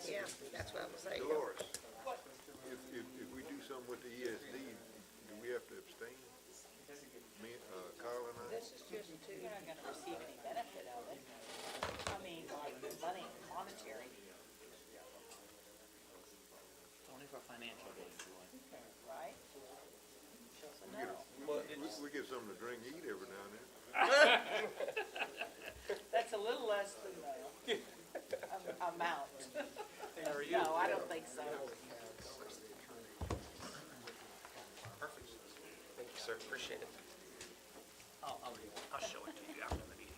Yeah, that's what I was saying. Dolores, if we do something with the ESD, do we have to abstain? Me, Kyle and I? This is just to, You're not gonna receive any benefit of it. I mean, like money, monetary, Only for financial gain. right? So We get, no, we get something to drink, eat every now and then. that's a little less than the amount. How are you? No, I don't think so. Perfect. Thank you, sir. Appreciate it. I'll show it to you after the meeting.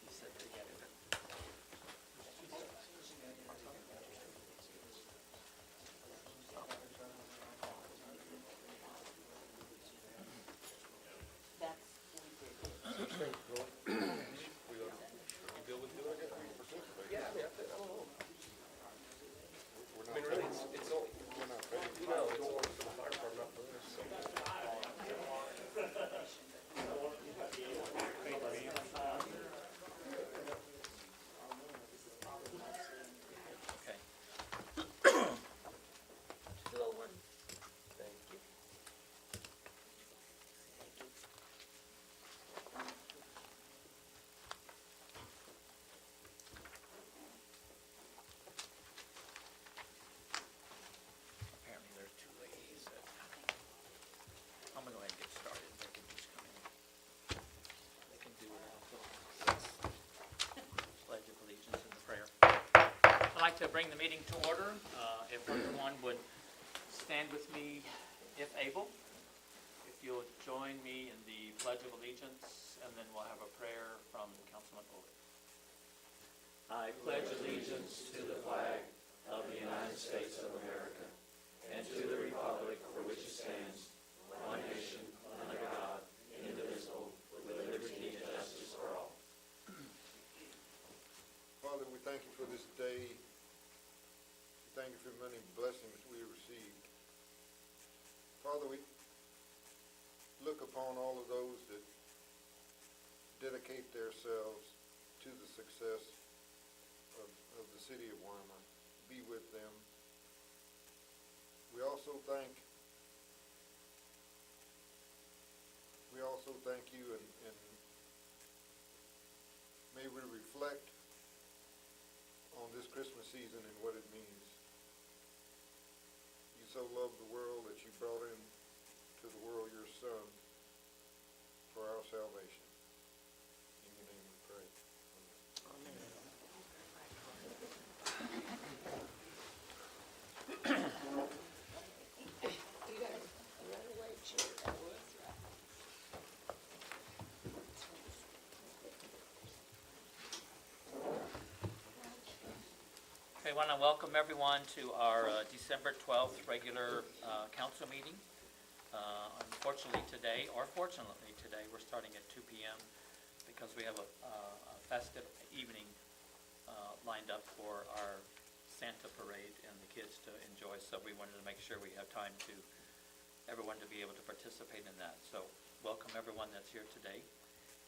He said to get it. That's, we did. I mean, really, it's only, we're not ready. You know, it's only for the fire department, not for this, so. Okay. 201. Thank you. Apparently there are two ladies that, I'm gonna go ahead and get started. They can just come in. They can do it also. Pledge of allegiance and the prayer. I'd like to bring the meeting to order. If everyone would stand with me if able. If you'll join me in the Pledge of Allegiance, and then we'll have a prayer from Councilman Bullock. I pledge allegiance to the flag of the United States of America and to the republic for which it stands, one nation, under God, indivisible, with liberty and justice for all. Father, we thank you for this day. We thank you for the many blessings we have received. Father, we look upon all of those that dedicate themselves to the success of the city of Weimar. Be with them. We also thank you, and may we reflect on this Christmas season and what it means. You so loved the world that you brought in to the world your Son for our salvation. In your name we pray. Amen. You got a runaway chair. Okay, I want to welcome everyone to our December 12th regular council meeting. Unfortunately today, or fortunately today, we're starting at 2 p.m. because we have a festive evening lined up for our Santa parade and the kids to enjoy, so we wanted to make sure we have time to everyone to be able to participate in that. So welcome everyone that's here today,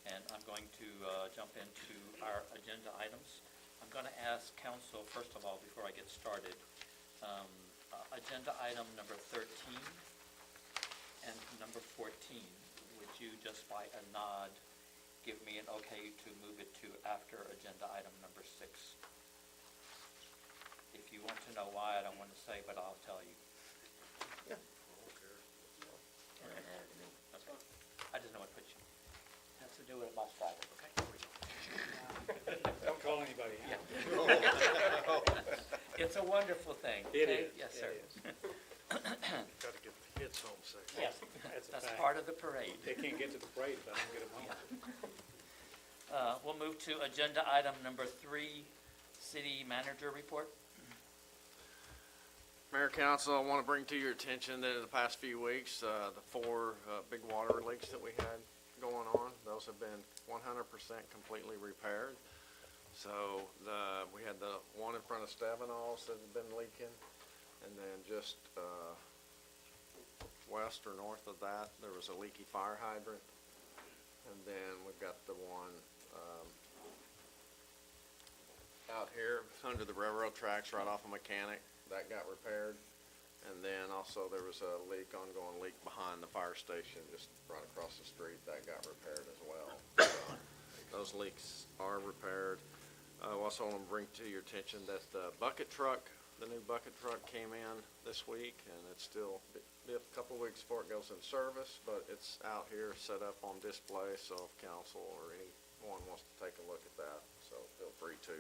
and I'm going to jump into our agenda items. I'm going to ask council, first of all, before I get started, agenda item number 13 and number 14, would you just by a nod give me an okay to move it to after agenda item number 6? If you want to know why, I don't want to say, but I'll tell you. That's fine. I just know what puts you. Has to do with my Friday. Okay, here we go. Don't call anybody. Yeah. It's a wonderful thing. It okay? is. Yes, It sir. is. Got to get the kids home safe. Yes, That's a that's fact. part of the parade. They can't get to the parade if I don't get them home. We'll move to agenda item number 3, city manager report. Mayor, Council, I want to bring to your attention that in the past few weeks, the 4 big water leaks that we had going on, those have been 100% completely repaired. So we had the one in front of Stavino's that had been leaking, and then just west or north of that, there was a leaky fire hydrant. And then we've got the one out here under the railroad tracks right off of Mechanic, that got repaired. And then also there was a ongoing leak behind the fire station, just right across the street, that got repaired as well. So, those leaks are repaired. I also want to bring to your attention that the bucket truck, the new bucket truck came in this week, and it's still be a couple of weeks before it goes in service, but it's out here set up on display, so if council or anyone wants to take a look at that, so feel free to.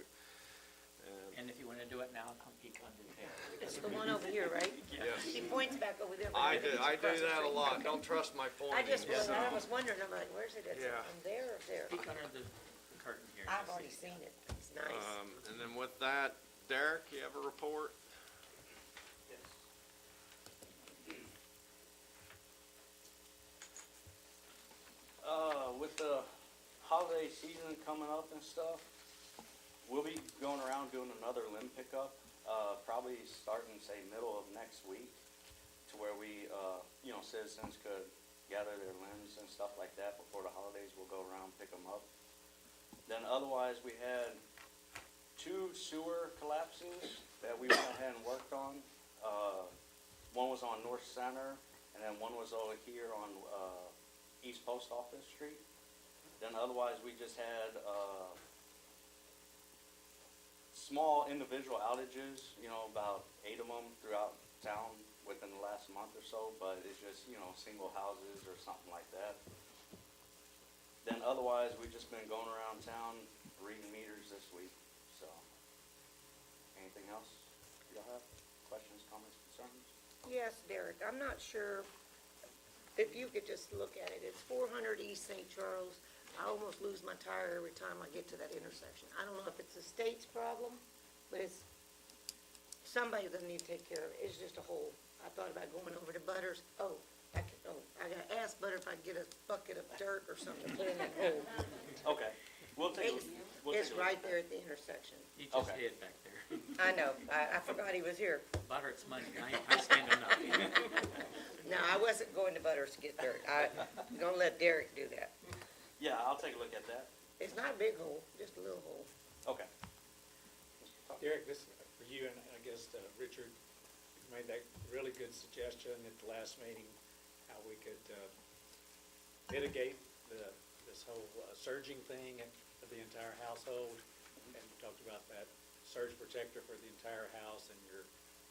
And if you want to do it now, come peek under there. It's the one over here, right? Yes. He points back over there. but I think do, it's I do across the that a street. lot, don't trust my I pointing. just was, so- I was wondering, I'm like, where's it? It's Yeah. from there or there? Peek under the curtain here. I've You'll already see. seen it. It's nice. And then with that, Derek, you have a report? With the holiday season coming up and stuff, we'll be going around doing another limb pickup, probably starting, say, middle of next week, to where we, citizens could gather their limbs and stuff like that before the holidays. We'll go around, pick them up. Then otherwise, we had 2 sewer collapses that we went ahead and worked on. One was on North Center, and then one was over here on East Post Office Street. Then otherwise, we just had small individual outages, about 8 of them throughout town within the last month or so, but it's just, single houses or something like that. Then otherwise, we've just been going around town reading meters this week, so. Anything else y'all have? Questions, comments, concerns? Yes, Derek, I'm not sure if you could just look at it. It's 400 East St. Charles. I almost lose my tire every time I get to that intersection. I don't know if it's the state's problem, but it's somebody that need to take care of it. It's just a hole. I thought about going over to Butters. I got asked Butter if I could get a bucket of dirt or something to put in that hole. Okay, we'll take a look. It's right there at the intersection. He just Okay. hid back there. I know. I forgot he was here. Butter, it's money. I'm standing up. No, I wasn't going to Butters to get dirt. I'm gonna let Derek do that. Yeah, I'll take a look at that. It's not a big hole, just a little hole. Okay. Mr. Tucker? Derek, this is for you, and I guess Richard made that really good suggestion at the last meeting, how we could mitigate this whole surging thing of the entire household. And we talked about that surge protector for the entire house and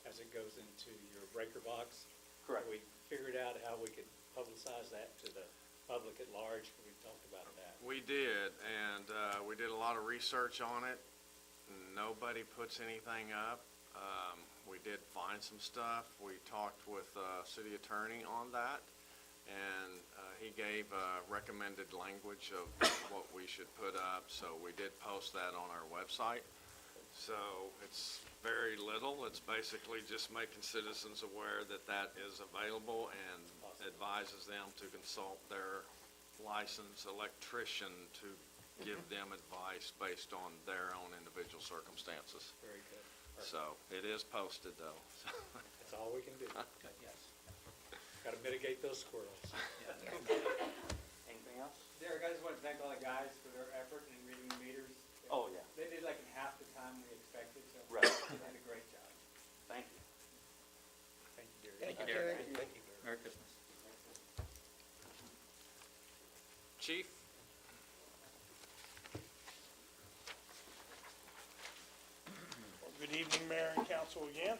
as it goes into your breaker box. Correct. We figured out how we could publicize that to the public at large. We talked about that. We did, and we did a lot of research on it. Nobody puts anything up. We did find some stuff. We talked with city attorney on that, and he gave recommended language of what we should put up, so we did post that on our website. So it's very little. It's basically just making citizens aware that that is available and advises them to consult their licensed electrician to give them advice based on their own individual circumstances. Very good. So it is posted though. That's all we can do. Good, yes. Got to mitigate those squirrels. Anything else? Derek, I just want to thank all the guys for their effort in reading the meters. Oh, yeah. They did like in half the time we expected, so Right. they did a great job. Thank you. Thank you, Derek. Thank you, Derek. Derek. Thank you, Derek. Merry Christmas. Chief? Good evening, Mayor and Council again.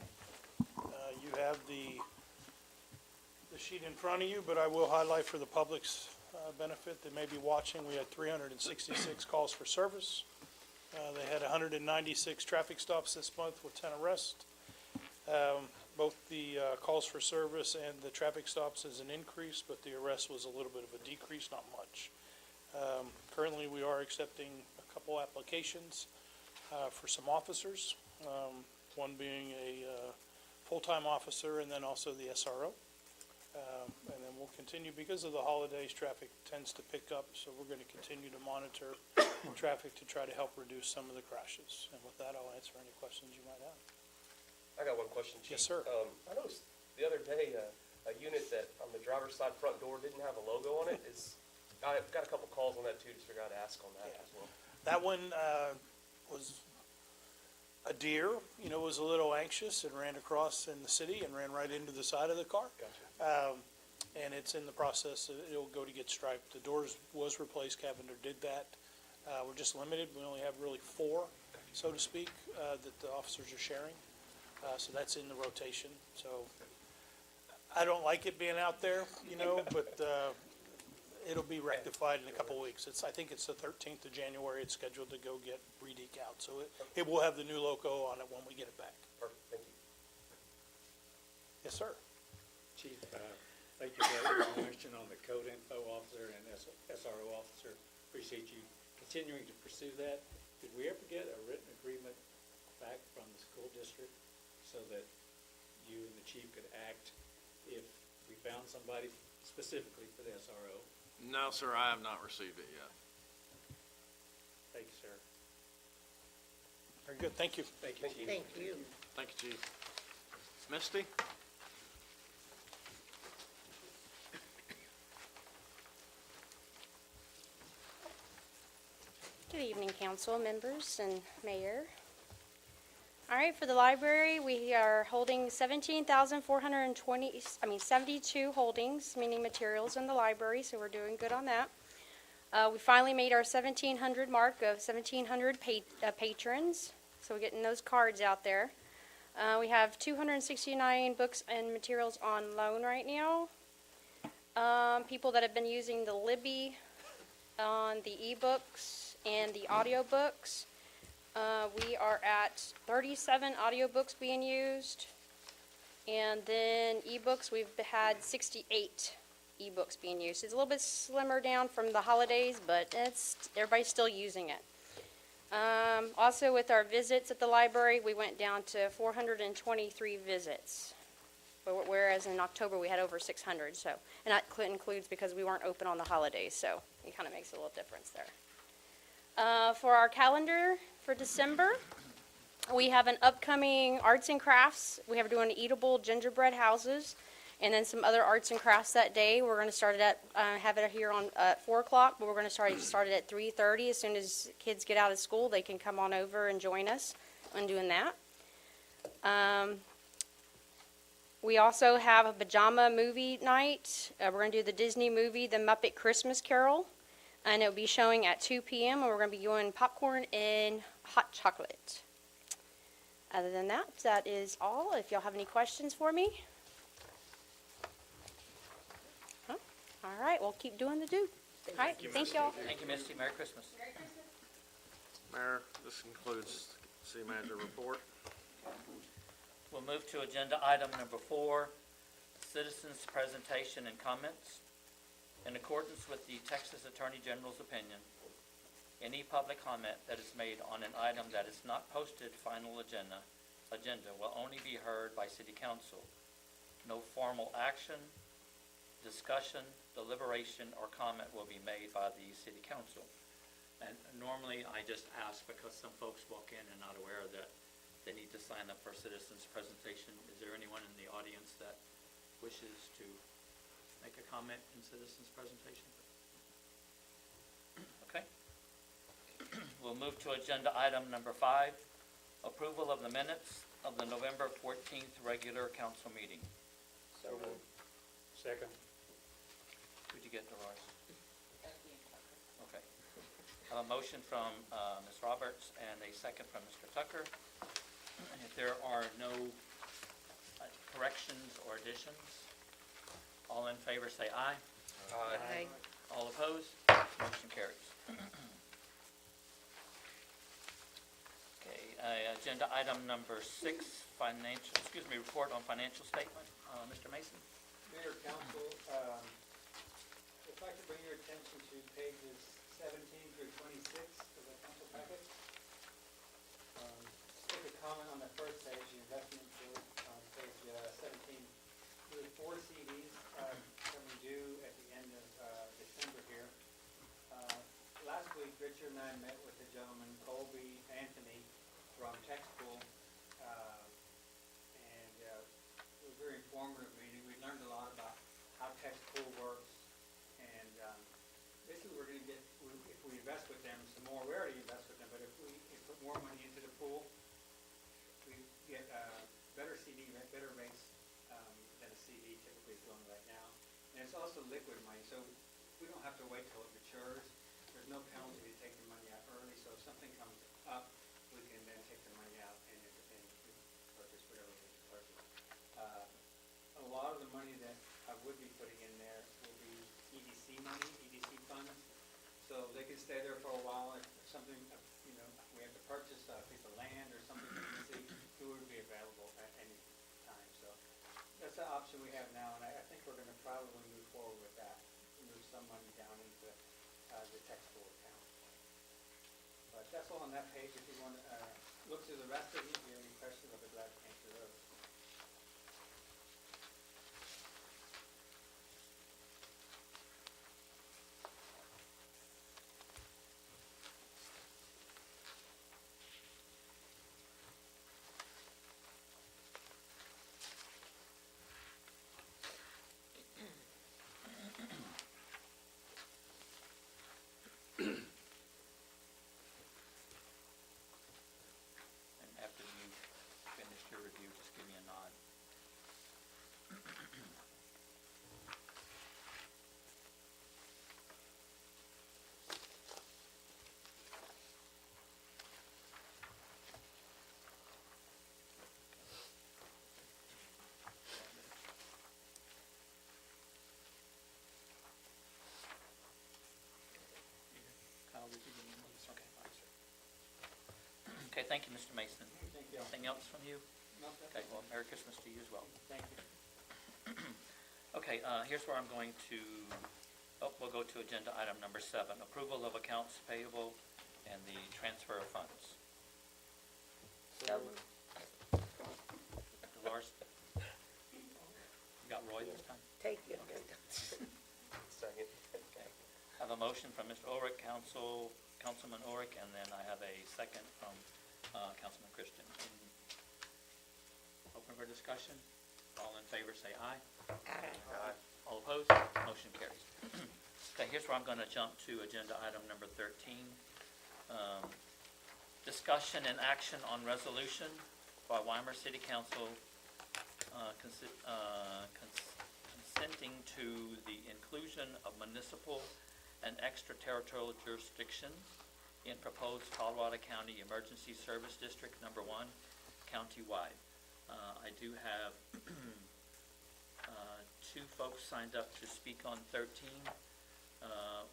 You have the sheet in front of you, but I will highlight for the public's benefit that may be watching, we had 366 calls for service. They had 196 traffic stops this month with 10 arrests. Both the calls for service and the traffic stops is an increase, but the arrest was a little bit of a decrease, not much. Currently, we are accepting a couple applications for some officers, one being a full-time officer and then also the SRO. And then we'll continue, because of the holidays, traffic tends to pick up, so we're going to continue to monitor traffic to try to help reduce some of the crashes. And with that, I'll answer any questions you might have. I got one question, Chief. Yes, sir. I noticed the other day, a unit that on the driver's side front door didn't have a logo on it. I've got a couple calls on that too, just figured I'd ask on that as well. That one was a deer, was a little anxious and ran across in the city and ran right into the side of the car. Gotcha. And it's in the process, it'll go to get striped. The doors was replaced, Cavender did that. We're just limited, we only have really 4, so to speak, that the officers are sharing. So that's in the rotation, so I don't like it being out there, but, it'll be rectified in a couple weeks. I think it's the 13th of January, it's scheduled to go get re-dec out, so it will have the new logo on it when we get it back. Perfect, thank you. Yes, sir. Chief, thank you for that information on the code info officer and SRO officer. Appreciate you continuing to pursue that. Did we ever get a written agreement back from the school district so that you and the chief could act if we found somebody specifically for the SRO? No, sir, I have not received it yet. Thank you, sir. Very good, thank you. Thank you, Chief. Thank you. Thank you, Chief. Misty? Good evening, council members and mayor. All right, for the library, we are holding 72 holdings, meaning materials in the library, so we're doing good on that. We finally made our 1,700 mark of 1,700 patrons, so we're getting those cards out there. We have 269 books and materials on loan right now. People that have been using the Libby on the ebooks and the audiobooks. We are at 37 audiobooks being used, and then ebooks, we've had 68 ebooks being used. It's a little bit slimmer down from the holidays, but everybody's still using it. Also, with our visits at the library, we went down to 423 visits, whereas in October we had over 600. So, and that includes because we weren't open on the holidays, so it kind of makes a little difference there. For our calendar for December, we have an upcoming arts and crafts. We are doing eatable gingerbread houses, and then some other arts and crafts that day. We're going to start it at have it here on 4 o'clock, but we're going to start it at 3:30. As soon as kids get out of school, they can come on over and join us in doing that. We also have a pajama movie night. We're going to do the Disney movie, The Muppet Christmas Carol. And it'll be showing at 2 p.m. and we're going to be doing popcorn and hot chocolate. Other than that, that is all. If y'all have any questions for me. Huh? All right, we'll keep doing the do. All right, thank y'all. Thank you, Misty. Merry Christmas. Mayor, this concludes the city manager report. We'll move to agenda item number 4, citizens' presentation and comments. In accordance with the Texas Attorney General's opinion, any public comment that is made on an item that is not posted final agenda will only be heard by City Council. No formal action, discussion, deliberation, or comment will be made by the City Council. And normally I just ask because some folks walk in and not aware that they need to sign up for citizens' presentation. Is there anyone in the audience that wishes to make a comment in citizens' presentation? Okay. We'll move to agenda item number 5, approval of the minutes of the November 14th regular council meeting. So moved. Second. Who'd you get, Dolores? Okay. I have a motion from Ms. Roberts and a second from Mr. Tucker. If there are no corrections or additions, all in favor say aye. Aye. All opposed? Motion carries. Okay, agenda item number 6, report on financial statement. Mr. Mason? Mayor, council, I'd like to bring your attention to pages 17 through 26 of the council packet. Take a comment on the first page, the investment report, on page 17. There are 4 CDs coming due at the end of December here. Last week, Richard and I met with the gentleman, Colby Anthony, from TextPool, and it was a very informative meeting. We learned a lot about how TextPool works, and basically we're going to get, if we invest with them some more, we already invest with them, but if we put more money into the pool, CD typically is going right now. And it's also liquid money, so we don't have to wait till it matures. There's no penalty to take the money out early, so if something comes up, we can then take the money out and purchase whatever we need to purchase. A lot of the money that I would be putting in there will be EDC money, EDC funds. So they can stay there for a while. If something, we have to purchase a piece of land or something from EDC, it would be available at any time. So that's the option we have now, and I think we're gonna probably move forward with that. Move some money down into the taxable account. But that's all on that page. If you want to look through the rest of it, if you have any questions, I'll be glad to answer those. And after you finish your review, just give me a nod. Kyle, did you give me those? Okay, fine, sir. Okay, thank you, Mr. Mason. Thank you. Anything else from you? No, that's Okay, it. well, Merry Christmas to you as well. Thank you. Okay, here's where I'm going to, we'll go to agenda item number 7, approval of accounts payable and the transfer of funds. So, Dolores? You got Roy this time? take it. Second. Okay. I have a motion from Mr. Ulrich, Councilman Ulrich, and then I have a second from Councilman Christian. Open for discussion. All in favor, say aye. Aye. All opposed? Motion carries. Okay, here's where I'm going to jump to agenda item number 13. Discussion and action on resolution by Weimar City Council consenting to the inclusion of municipal and extraterritorial jurisdictions in proposed Colorado County Emergency Service District Number 1, countywide. I do have two folks signed up to speak on 13.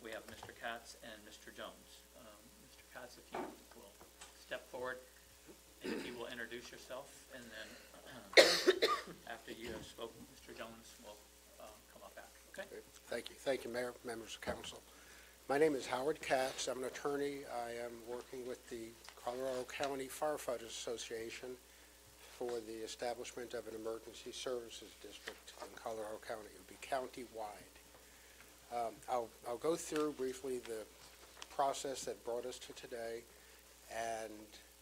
We have Mr. Katz and Mr. Jones. Mr. Katz, if you will step forward, and if you will introduce yourself, and then after you have spoken, Mr. Jones will come up after, okay? Thank you. Thank you, Mayor, members of council. My name is Howard Katz. I'm an attorney. I am working with the Colorado County Firefighters Association for the establishment of an emergency services district in Colorado County. It would be county-wide. I'll go through briefly the process that brought us to today, and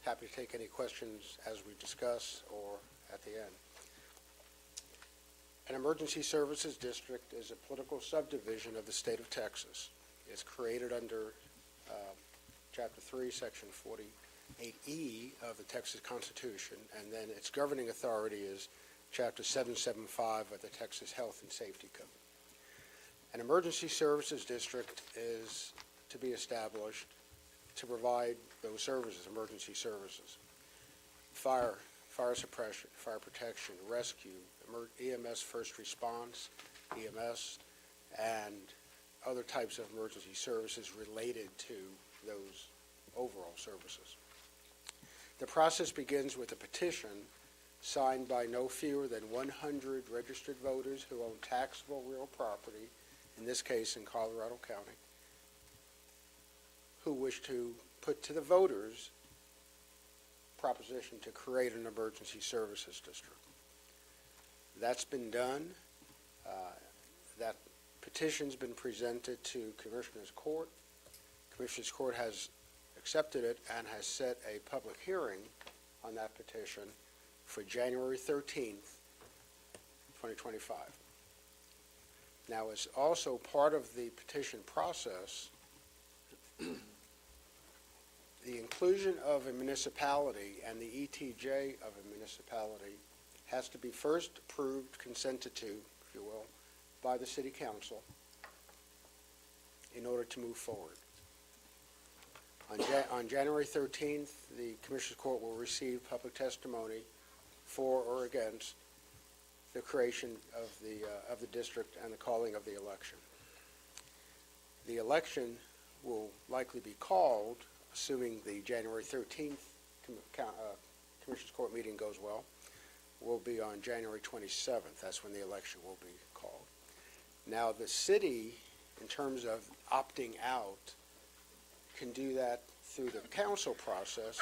happy to take any questions as we discuss or at the end. An emergency services district is a political subdivision of the state of Texas. It's created under Chapter 3, Section 48E of the Texas Constitution, and then its governing authority is Chapter 775 of the Texas Health and Safety Code. An emergency services district is to be established to provide those services, emergency services. Fire suppression, fire protection, rescue, EMS first response, EMS, and other types of emergency services related to those overall services. The process begins with a petition signed by no fewer than 100 registered voters who own taxable real property, in this case in Colorado County, who wish to put to the voters proposition to create an emergency services district. That's been done. That petition's been presented to Commissioner's Court. Commissioner's Court has accepted it and has set a public hearing on that petition for January 13th, 2025. Now, as also part of the petition process, the inclusion of a municipality and the ETJ of a municipality has to be first approved, consented to if you will, by the city council in order to move forward. On January 13th, the Commissioners Court will receive public testimony for or against the creation of the district and the calling of the election. The election will likely be called, assuming the January 13th Commissioners Court meeting goes well, will be on January 27th. That's when the election will be called. Now, the city, in terms of opting out, can do that through the council process.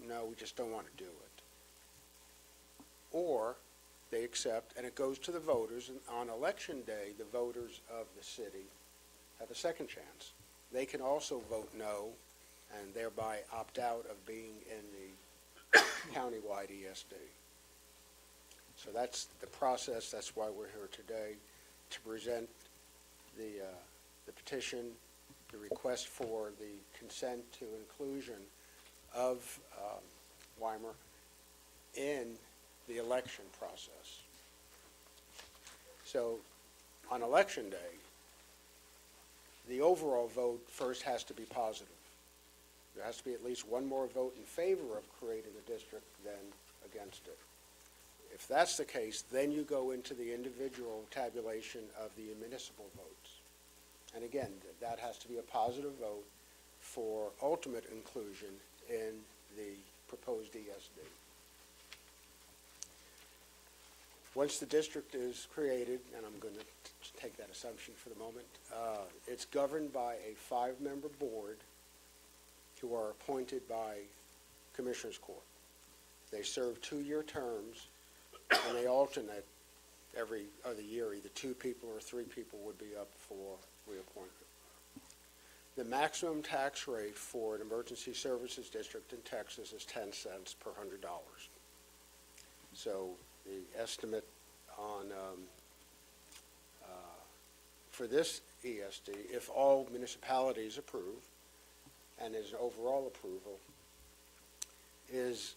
No, we just don't want to do it. Or they accept, and it goes to the voters, and on election day, the voters of the city have a second chance. They can also vote no, and thereby opt out of being in the countywide ESD. So that's the process. That's why we're here today, to present the petition, the request for the consent to inclusion of Weimar in the election process. So on election day, the overall vote first has to be positive. There has to be at least one more vote in favor of creating a district than against it. If that's the case, then you go into the individual tabulation of the municipal votes. And again, that has to be a positive vote for ultimate inclusion in the proposed ESD. Once the district is created, and I'm going to take that assumption for the moment, it's governed by a 5-member board who are appointed by Commissioners Court. They serve 2-year terms, and they alternate every other year. Either 2 people or 3 people would be up for reappointment. The maximum tax rate for an emergency services district in Texas is 10 cents per $100. So the estimate on for this ESD, if all municipalities approve, and is an overall approval, is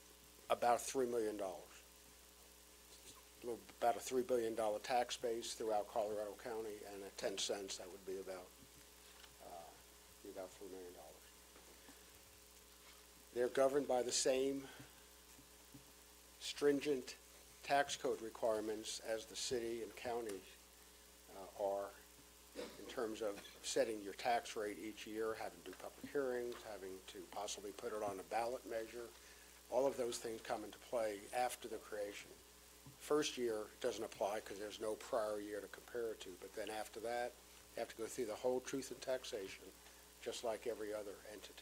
about $3 million. About a $3 billion tax base throughout Colorado County, and at 10 cents, that would be about $3 million. They're governed by the same stringent tax code requirements as the city and county are in terms of setting your tax rate each year, having to do public hearings, having to possibly put it on a ballot measure. All of those things come into play after the creation. First year doesn't apply because there's no prior year to compare it to, but then after that, you have to go through the whole truth in taxation, just like every other entity.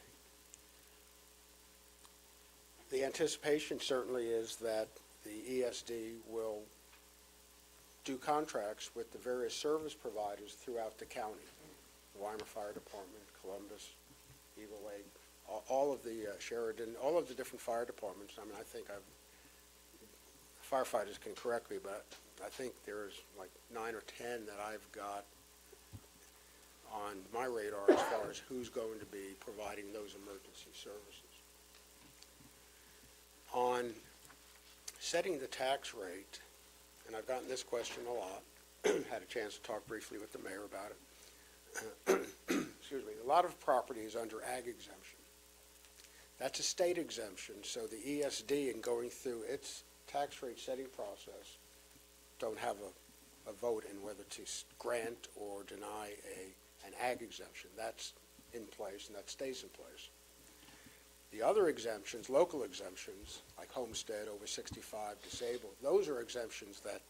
The anticipation certainly is that the ESD will do contracts with the various service providers throughout the county. Weimar Fire Department, Columbus, Eagle Lake, all of the Sheridan, all of the different fire departments. I mean, I think firefighters can correct me, but I think there's like 9 or 10 that I've got on my radar as far as who's going to be providing those emergency services. On setting the tax rate, and I've gotten this question a lot, had a chance to talk briefly with the mayor about it. Excuse me, a lot of property is under ag exemption. That's a state exemption, so the ESD, in going through its tax rate setting process, don't have a vote in whether to grant or deny an ag exemption. That's in place, and that stays in place. The other exemptions, local exemptions, like homestead, over 65, disabled, those are exemptions that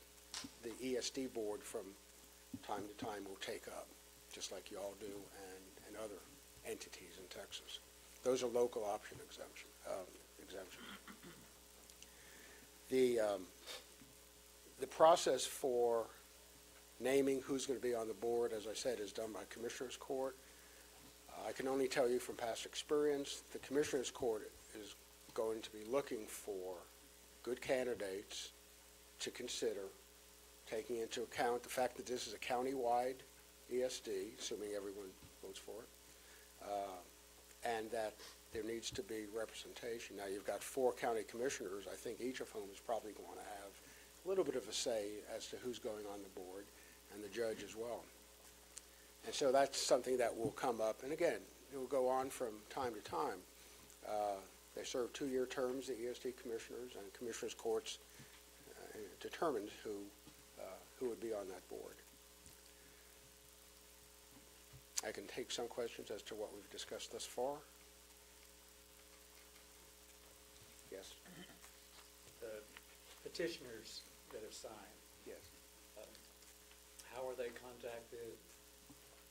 the ESD board from time to time will take up, just like you all do, and other entities in Texas. Those are local option exemptions. The process for naming who's going to be on the board, as I said, is done by Commissioners Court. I can only tell you from past experience, the Commissioners Court is going to be looking for good candidates to consider, taking into account the fact that this is a county-wide ESD, assuming everyone votes for it, and that there needs to be representation. Now, you've got 4 county commissioners, I think each of whom is probably going to have little bit of a say as to who's going on the board, and the judge as well. And so that's something that will come up, and again, it will go on from time to time. They serve 2-year terms, the ESD commissioners, and commissioners' courts determined who would be on that board. I can take some questions as to what we've discussed thus far. Yes? The petitioners that have signed, Yes. how are they contacted?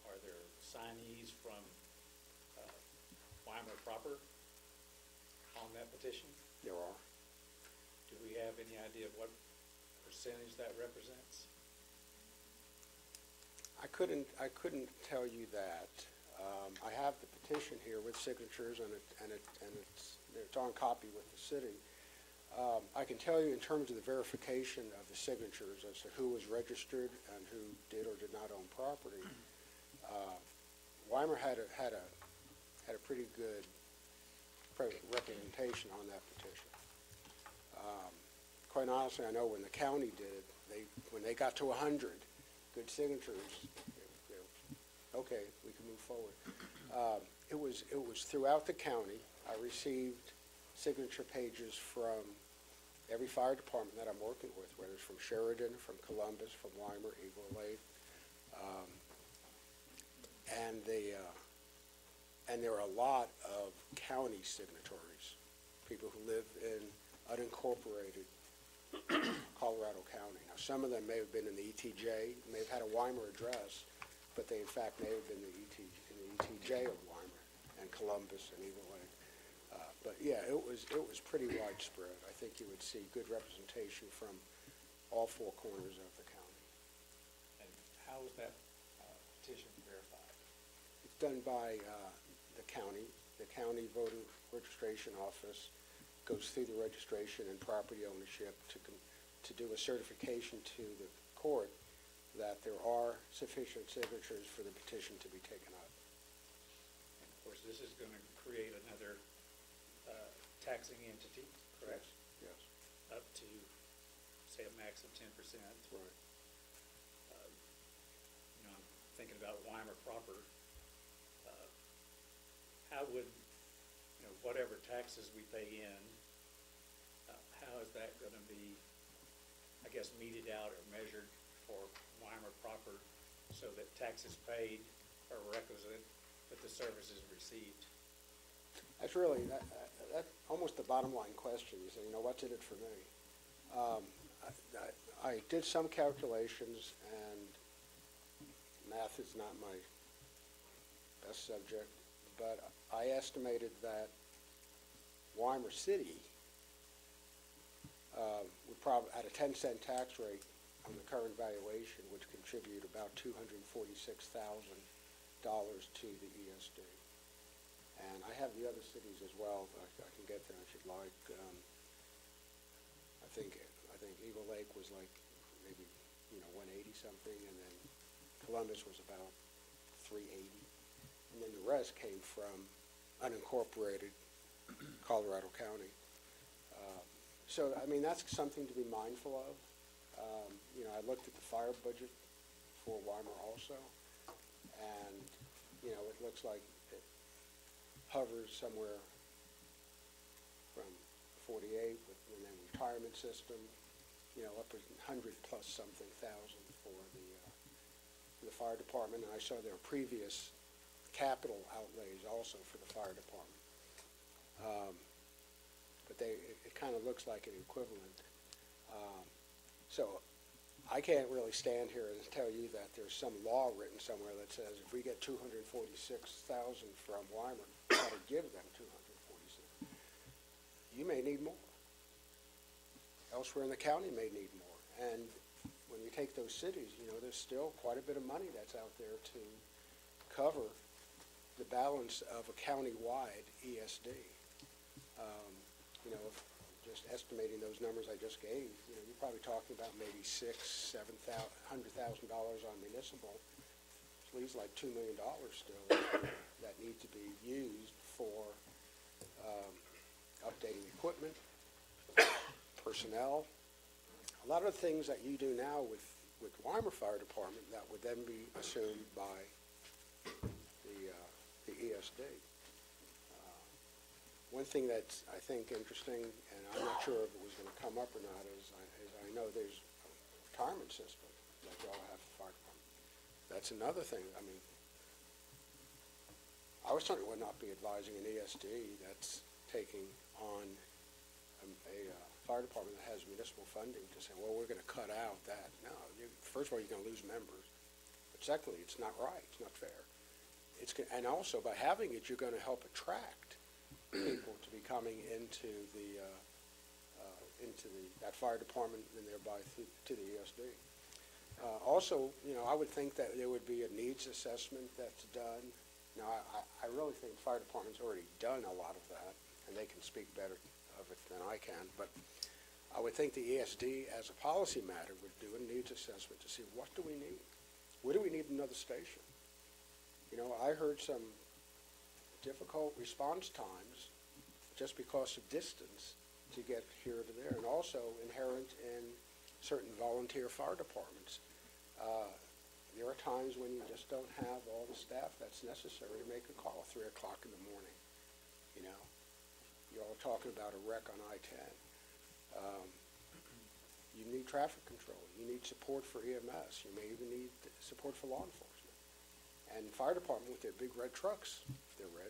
Are there signees from Weimar proper on that petition? There are. Do we have any idea of what percentage that represents? I couldn't tell you that. I have the petition here with signatures, and it's on copy with the city. I can tell you in terms of the verification of the signatures as to who was registered and who did or did not own property, Weimar had a pretty good representation on that petition. Quite honestly, I know when the county did it, when they got to 100 good signatures, okay, we can move forward. It was throughout the county. I received signature pages from every fire department that I'm working with, whether it's from Sheridan, from Columbus, from Weimar, Eagle Lake. And there are a lot of county signatories, people who live in unincorporated Colorado County. Now, some of them may have been in the ETJ, may have had a Weimar address, but they in fact may have been in the ETJ of Weimar and Columbus and Eagle Lake. But yeah, it was pretty widespread. I think you would see good representation from all 4 corners of the county. And how is that petition verified? It's done by the county. The county voter registration office goes through the registration and property ownership to do a certification to the court that there are sufficient signatures for the petition to be taken up. And of course, this is going to create another taxing entity, correct? Yes. Up to, say, a max of 10%. Right. I'm thinking about Weimar proper. How would, whatever taxes we pay in, how is that going to be, I guess, meted out or measured for Weimar proper so that taxes paid are requisite, but the service is received? That's really, that's almost the bottom line question. You say, what's in it for me? I did some calculations, and math is not my best subject, but I estimated that Weimar City would probably, at a 10-cent tax rate on the current valuation, would contribute about $246,000 to the ESD. And I have the other cities as well. I can get them if you'd like. I think Eagle Lake was like maybe 180 something, and then Columbus was about 380, and then the rest came from unincorporated Colorado County. So I mean, that's something to be mindful of. I looked at the fire budget for Weimar also, and it looks like it hovers somewhere from 48 and then retirement system, up to 100 plus something thousand for the fire department. And I saw their previous capital outlays also for the fire department. But it kind of looks like an equivalent. So I can't really stand here and tell you that there's some law written somewhere that says if we get 246,000 from Weimar, we got to give them 246. You may need more. Elsewhere in the county may need more. And when you take those cities, there's still quite a bit of money that's out there to cover the balance of a county-wide ESD. Just estimating those numbers I just gave, you're probably talking about maybe $600,000, $700,000 on municipal. Which leaves like $2 million still that need to be used for updating equipment, personnel, a lot of the things that you do now with Weimar Fire Department, that would then be assumed by the ESD. One thing that's, I think, interesting, and I'm not sure if it was gonna come up or not, is I know there's a retirement system that y'all have for fire department. That's another thing, I mean, I was certainly would not be advising an ESD that's taking on a fire department that has municipal funding to say, well, we're gonna cut out that. No, first of all, you're gonna lose members, but secondly, it's not right, it's not fair. And also, by having it, you're gonna help attract people to be coming into that fire department and thereby to the ESD. Also, I would think that there would be a needs assessment that's done. Now, I really think the fire department's already done a lot of that, and they can speak better of it than I can, but I would think the ESD, as a policy matter, would do a needs assessment to see what do we need? Where do we need another station? I heard some difficult response times just because of distance to get here to there, and also inherent in certain volunteer fire departments. There are times when you just don't have all the staff that's necessary to make a call at 3 o'clock in the morning. You're all talking about a wreck on I-10. You need traffic control. You need support for EMS. You may even need support for law enforcement. And fire department with their big red trucks, if they're red,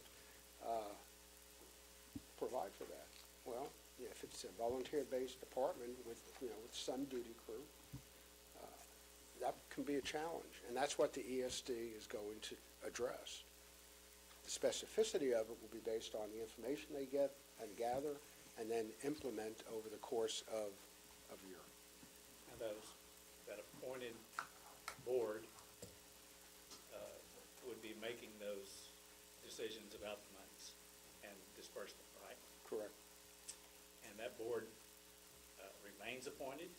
provide for that. Well, if it's a volunteer-based department with some duty crew, that can be a challenge, and that's what the ESD is going to address. The specificity of it will be based on the information they get and gather, and then implement over the course of a year. And that appointed board would be making those decisions about the monies and disbursement, right? Correct. And that board remains appointed.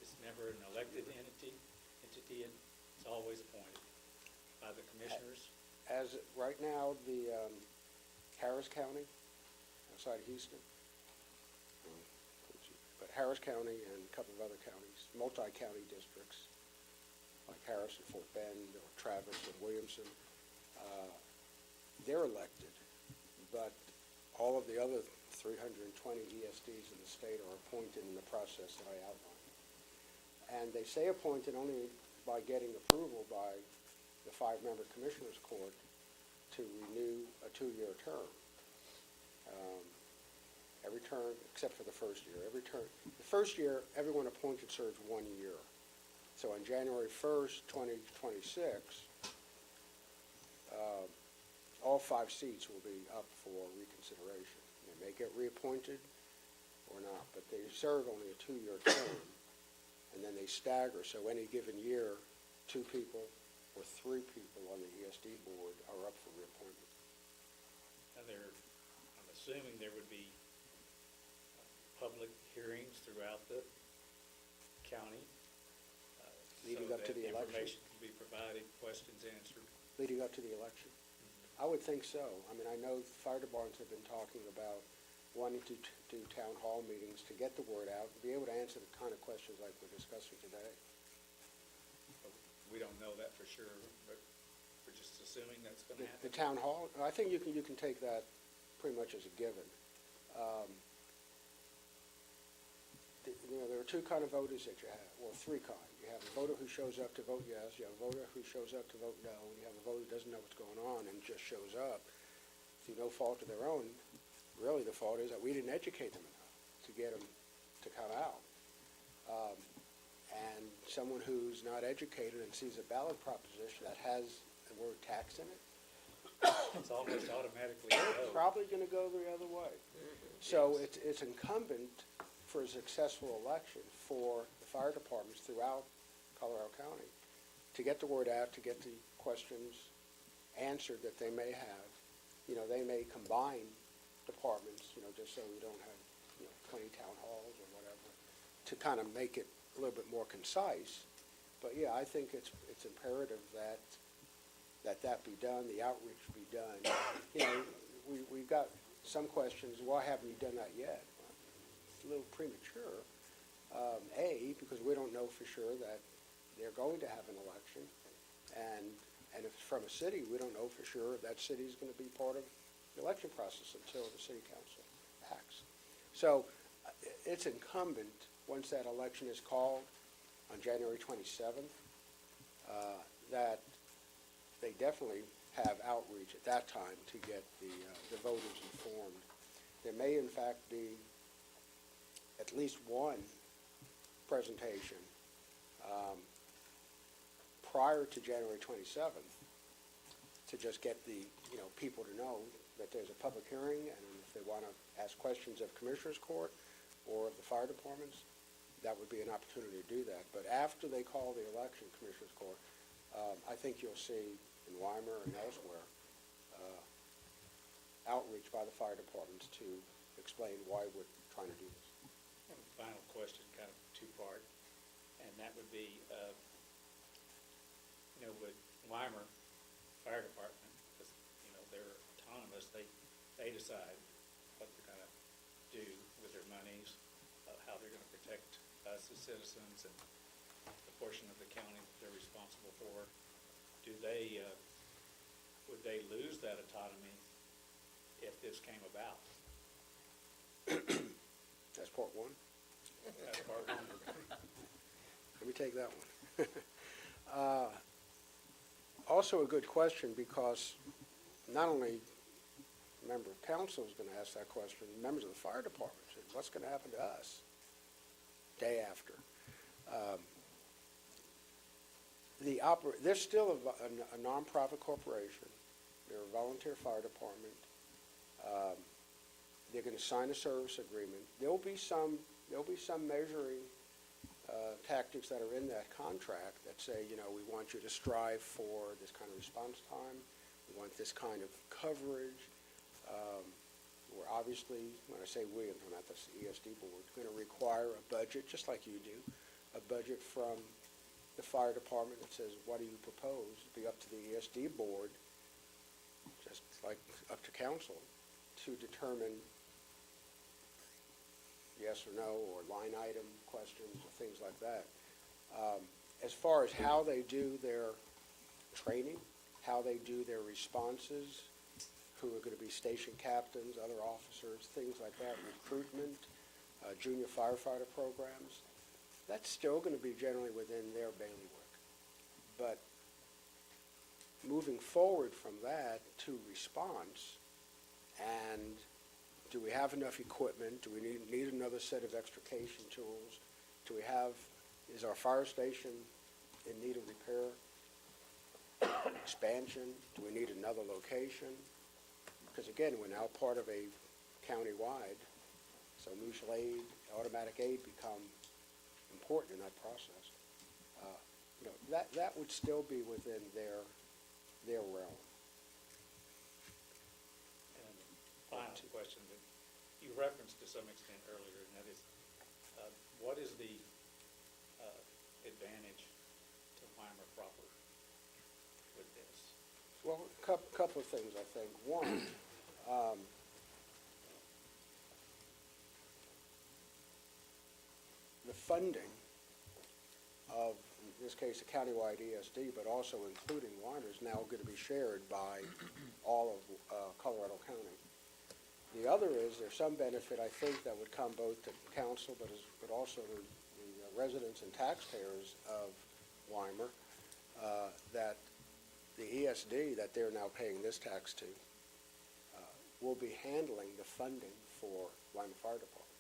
It's never an elected entity. It's always appointed by the commissioners. As right now, the Harris County, outside Houston, but Harris County and a couple of other counties, multi-county districts, like Harris and Fort Bend or Travis and Williamson, they're elected, but all of the other 320 ESDs in the state are appointed in the process that I outlined. And they say appointed only by getting approval by the 5-member Commissioners Court to renew a 2-year term. Every term, except for the first year, the first year, everyone appointed serves 1 year. So on January 1st, 2026, all 5 seats will be up for reconsideration. They may get reappointed or not, but they serve only a 2-year term, and then they stagger. So any given year, 2 people or 3 people on the ESD board are up for reappointment. And I'm assuming there would be public hearings throughout the county. Leading up to the election. Information can be provided, questions answered. Leading up to the election? I would think so. I mean, I know fire departments have been talking about wanting to do town hall meetings to get the word out, to be able to answer the kind of questions like we're discussing today. We don't know that for sure, but we're just assuming that's going to The happen. town hall, I think you can take that pretty much as a given. There are 2 kind of voters that you have, well, 3 kind. You have a voter who shows up to vote yes, you have a voter who shows up to vote no, and you have a voter who doesn't know what's going on and just shows up through no fault of their own. Really, the fault is that we didn't educate them enough to get them to come out. And someone who's not educated and sees a ballot proposition that has the word tax in it, It's almost automatically a they're no. probably going to go the other way. So it's incumbent for a successful election for the fire departments throughout Colorado County to get the word out, to get the questions answered that they may have. They may combine departments, just so we don't have 20 town halls or whatever, to kind of make it a little bit more concise. But yeah, I think it's imperative that be done, the outreach be done. We've got some questions, why haven't you done that yet? It's a little premature. A, sure that they're going to have an election. And if it's from a city, we don't know for sure if that city is going to be part of the election process until the city council acts. So it's incumbent, once that election is called on January 27th, that they definitely have outreach at that time to get the voters informed. There may in fact be at least one presentation prior to January 27th to just get the, people to know that there's a public hearing, and if they want to ask questions of Commissioners Court or of the fire departments, that would be an opportunity to do that. But after they call the election, Commissioners Court, I think you'll see in Weimar and elsewhere outreach by the fire departments to explain why we're trying to do this. I have a final question, kind of two-part, and that would be, with Weimar Fire Department, because, they're autonomous, they decide what they're gonna do with their monies, how they're gonna protect us as citizens and the portion of the county that they're responsible for. Do they, would they lose that autonomy if this came about? That's part one. That's part one. Let me take that one. Also a good question, because not only a member of council is going to ask that question, members of the fire department say, what's going to happen to us day after? They're still a nonprofit corporation. They're a volunteer fire department. They're going to sign a service agreement. There'll be some measuring tactics that are in that contract that say, we want you to strive for this kind of response time. We want this kind of coverage. We're obviously, when I say we, I'm talking about the ESD board, going to require a budget, just like you do, a budget from the fire department that says, what do you propose? It'll be up to the ESD board, just like up to council, to determine yes or no, or line item questions, or things like that. As far as how they do their training, how they do their responses, who are going to be station captains, other officers, things like that, recruitment, junior firefighter programs, that's still going to be generally within their bailiwick. But moving forward from that to response, and do we have enough equipment? Do we need another set of extrication tools? Is our fire station in need of repair, expansion? Do we need another location? Because again, we're now part of a county-wide, so mutual aid, automatic aid become important in that process. That would still be within their realm. And final question that you referenced to some extent earlier, and that is, what is the advantage to Weimar proper with this? Well, a couple of things, I think. One, the funding of, in this case, a countywide ESD, but also including Weimar, is now going to be shared by all of Colorado County. The other is, there's some benefit, I think, that would come both to council, but also the residents and taxpayers of Weimar, that the ESD that they're now paying this tax to will be handling the funding for Weimar Fire Department,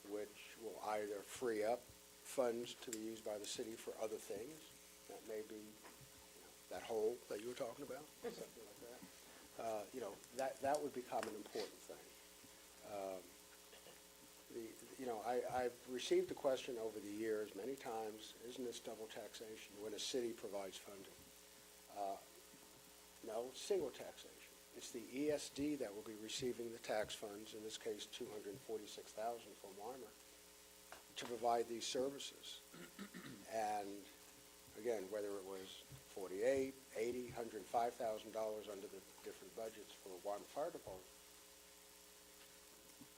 which will either free up funds to be used by the city for other things. That may be that hole that you were talking about, something like that. That would become an important thing. I've received the question over the years many times, isn't this double taxation when a city provides funding? No, it's single taxation. It's the ESD that will be receiving the tax funds, in this case $246,000 from Weimar, to provide these services. And again, whether it was $48,000, $80,000, $105,000 under the different budgets for Weimar Fire Department,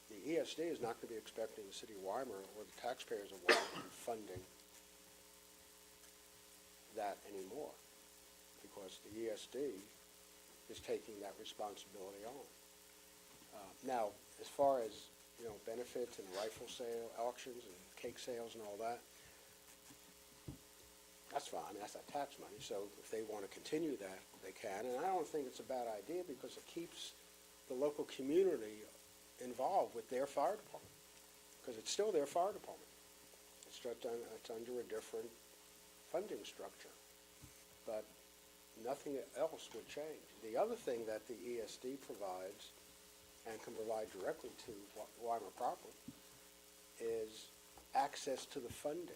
the ESD is not going to be expecting the city of Weimar or the taxpayers of Weimar to be funding that anymore, because the ESD is taking that responsibility on. Now, as far as, benefits and rifle sale, auctions and cake sales and all that, that's fine, I mean, that's not tax money, so if they want to continue that, they can, and I don't think it's a bad idea, because it keeps the local community involved with their fire department, because it's still their fire department. It's just, it's under a different funding structure, but nothing else would change. The other thing that the ESD provides, and can provide directly to Weimar proper, is access to the funding.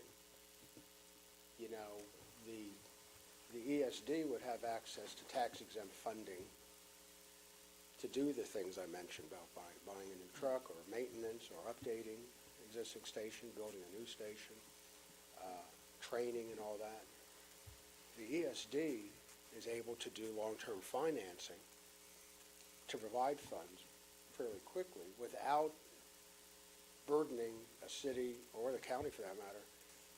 The ESD would have access to tax-exempt funding to do the things I mentioned about buying a new truck, or maintenance, or updating existing station, building a new station, training and all that. The ESD is able to do long-term financing to provide funds fairly quickly without burdening a city, or the county for that matter,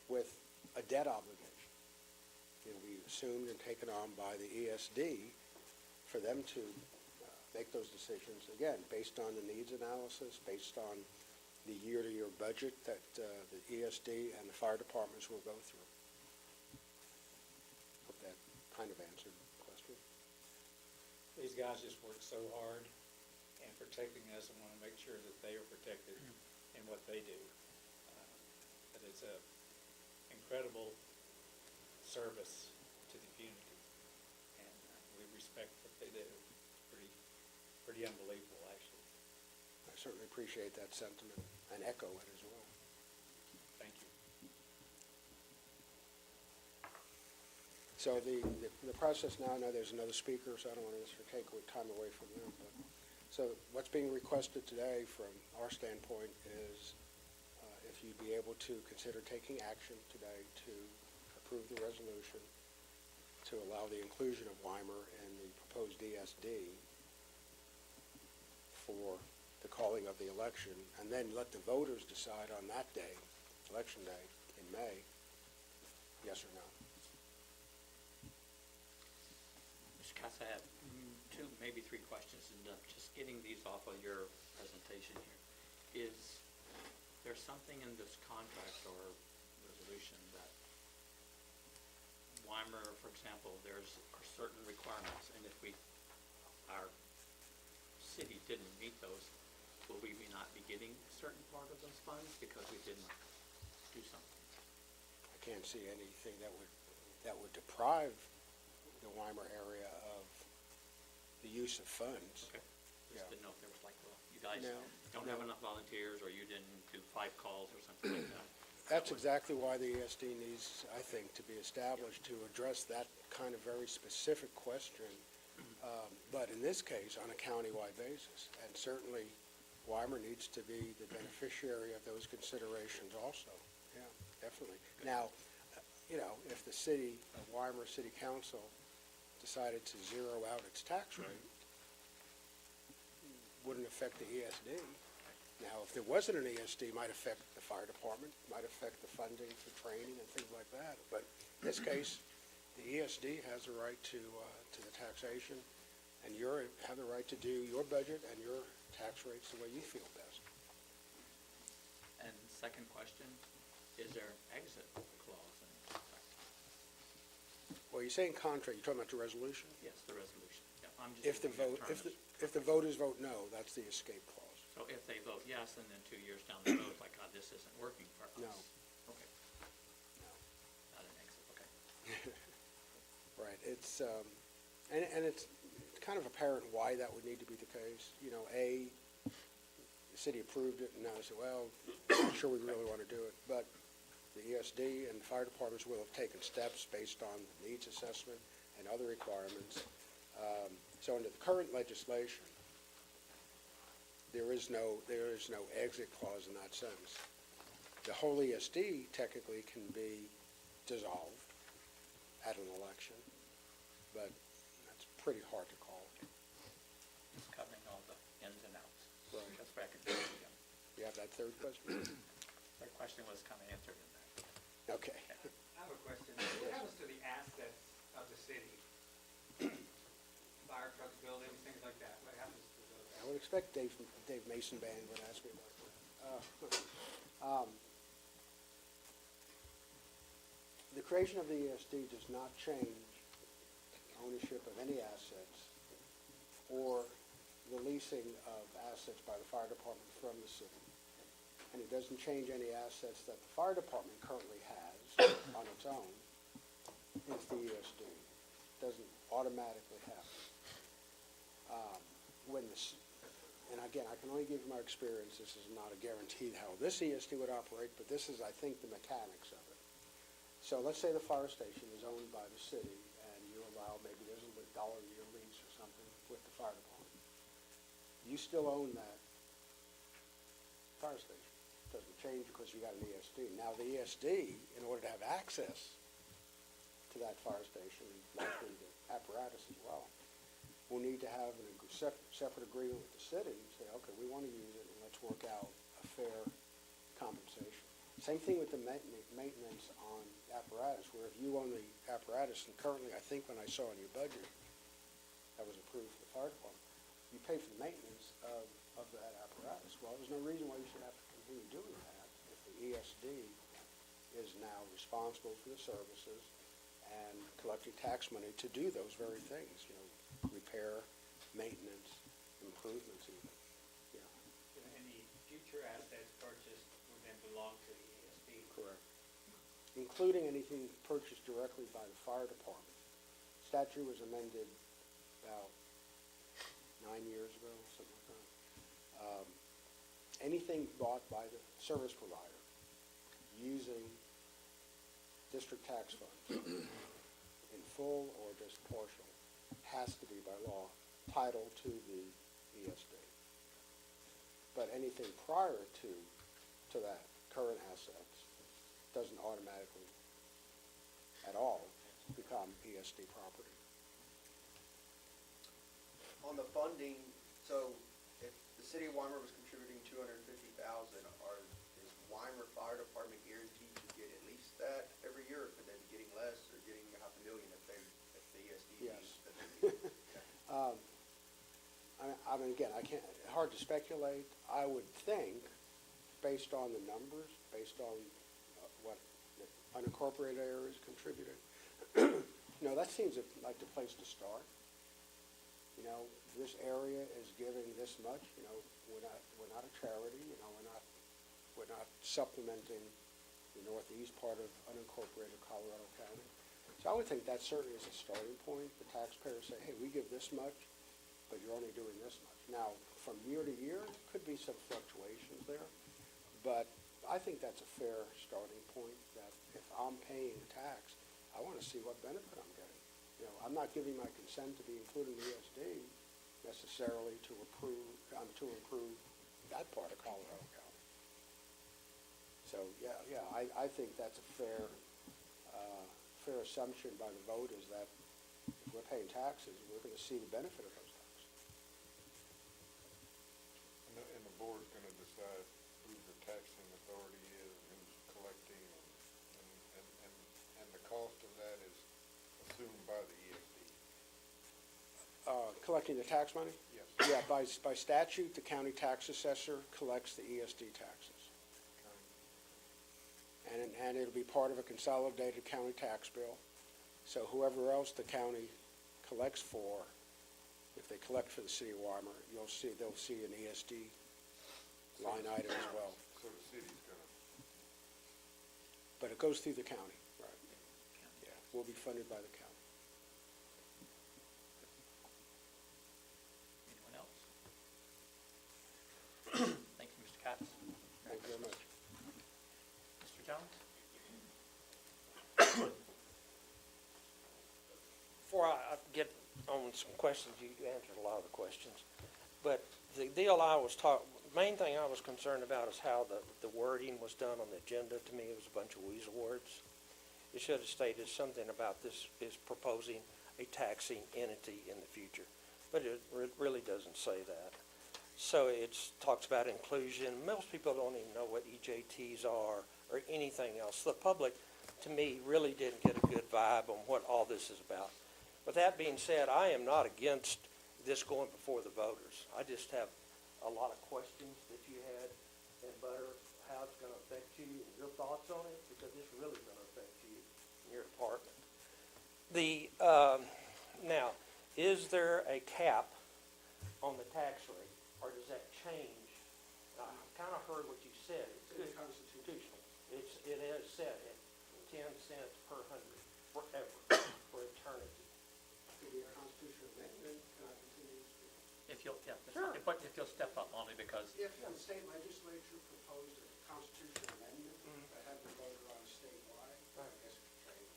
with a debt obligation. It'll be assumed and taken on by the ESD for them to make those decisions, again, based on the needs analysis, based on the year-to-year budget that the ESD and the fire departments will go through. Hope that kind of answered the question. These guys just work so hard in protecting us, and want to make sure that they are protected in what they do. But it's a incredible service to the community, and we respect what they do. It's pretty unbelievable, actually. I certainly appreciate that sentiment and echo it as well. Thank you. So the process now, I know there's another speaker, so I don't want to necessarily take time away from them, but, so what's being requested today from our standpoint is if you'd be able to consider taking action today to approve the resolution to allow the inclusion of Weimar in the proposed ESD for the calling of the election, and then let the voters decide on that day, election day in May, yes or no. Mr. Katz, I have two, maybe three questions, and just getting these off of your presentation here. Is there something in this contract or resolution that Weimar, for example, there's certain requirements, and if our city didn't meet those, will we not be getting a certain part of those funds because we didn't do something? I can't see anything that would deprive the Weimar area of the use of funds. Okay. Yeah. Just didn't know if there was like, well, you guys No, don't no. have enough volunteers, or you didn't do 5 calls or something like that. That's exactly why the ESD needs, I think, to be established to address that kind of very specific question. But in this case, on a countywide basis, and certainly Weimar needs to be the beneficiary of those considerations also. Yeah, definitely. Now, if the city of Weimar City Council decided to zero out its tax rate, wouldn't affect the ESD. Now, if there wasn't an ESD, it might affect the fire department, might affect the funding for training and things like that. But in this case, the ESD has a right to the taxation, and you have the right to do your budget and your tax rates the way you feel best. And second question, is there an exit clause in the contract? Well, you're saying contract, you're talking about the resolution? Yes, the resolution. Yeah, I'm just If the looking at vote, terms. if the voters vote no, that's the escape clause. So if they vote yes, and then 2 years down the road, like, God, this isn't working for us. No. Okay. No. Not an exit, okay. Right, it's, and it's kind of apparent why that would need to be the case. The city approved it, and now they say, well, I'm not sure we really want to do it. But the ESD and fire departments will have taken steps based on needs assessment and other requirements. So under the current legislation, there is no exit clause in that sense. The whole ESD technically can be dissolved at an election, but that's pretty hard to call. It's covering all the ins and outs. Right. That's where I could do it again. You have that third question? Third question was kind of answered in that. Okay. I have a question. happens to the assets of the city? Fire trucks, buildings, things like that, what happens to those? I would expect Dave Mason Band would ask me about that. The creation of the ESD does not change ownership of any assets or the leasing of assets by the fire department from the city. And it doesn't change any assets that the fire department currently has on its own into the ESD. It doesn't automatically happen. And again, I can only give you my experience. This is not a guarantee how this ESD would operate, but this is, I think, the mechanics of it. So let's say the fire station is owned by the city, and you allow, maybe there's a $1 a year lease or something with the fire department. You still own that fire station. It doesn't change because you got an ESD. Now, the ESD, in order to have access to that fire station, and likely the apparatus as well, will need to have a separate agreement with the city and say, okay, we want to use it, and let's work out a fair compensation. Same thing with the maintenance on apparatus, where if you own the apparatus, and currently, I think when I saw in your budget, that was approved for the fire department, you pay for the maintenance of that apparatus. Well, there's no reason why you should have to continue doing that if the ESD is now responsible for the services and collecting tax money to do those very things, repair, maintenance, improvements even. Any future assets purchased would then belong to the ESD? Correct. Including anything purchased directly by the fire department. Statute was amended about 9 years ago, something like that. Anything bought by the service provider using district tax funds in full or just partial has to be by law titled to the ESD. But anything prior to that, current assets, doesn't automatically at all become ESD property. On the funding, so if the city of Weimar was contributing $250,000, is Weimar Fire Department guaranteed to get at least that every year, or could they be getting less or getting $500,000 if the ESD? Yes. I mean, again, hard to speculate. I would think, based on the numbers, based on what the unincorporated areas contributed, that seems like the place to start. This area is giving this much, we're not a charity, we're not supplementing the northeast part of unincorporated Colorado County. So I would think that certainly is a starting point. The taxpayers say, hey, we give this much, but you're only doing this much. Now, from year to year, there could be some fluctuations there, but I think that's a fair starting point, that if I'm paying tax, I want to see what benefit I'm getting. I'm not giving my consent to be included in the ESD necessarily to improve that part of Colorado County. So, I think that's a fair assumption by the voters that if we're paying taxes, we're going to see the benefit of those taxes. And the board's gonna decide who the taxing authority is, and who's collecting, and the cost of that is assumed by the ESD. Collecting the tax money? Yes. Yeah, by statute, the county tax assessor collects the ESD taxes. And it'll be part of a consolidated county tax bill. So whoever else the county collects for, if they collect for the city of Weimar, they'll see an ESD line item as well. So the city's gonna. But it goes through the county, right? Yeah, will be funded by the county. Anyone else? Thank you, Mr. Cox. Thank you very much. Mr. Jones? Before I get on some questions, you answered a lot of the questions. But the deal main thing I was concerned about is how the wording was done on the agenda. To me, it was a bunch of weasel words. It should have stated something about this is proposing a taxing entity in the future. But it really doesn't say that. So it talks about inclusion. Most people don't even know what EJTs are or anything else. The public to me, really didn't get a good vibe on what all this is about. With that being said, I am not against this going before the voters. I just have a lot of questions that you had, and Butter, how it's gonna affect you, and your thoughts on it, because it's really gonna affect you and your department. Now, is there a cap on the tax rate, or does that change? I kinda heard what you said. It's constitutional. It is set at 10 cents per hundred forever, for eternity. Could be a constitutional amendment, can I continue to speak? If you'll, yeah, Sure. if you'll step up only because, If the state legislature proposed a constitutional amendment that had been voted on statewide, I guess it could change.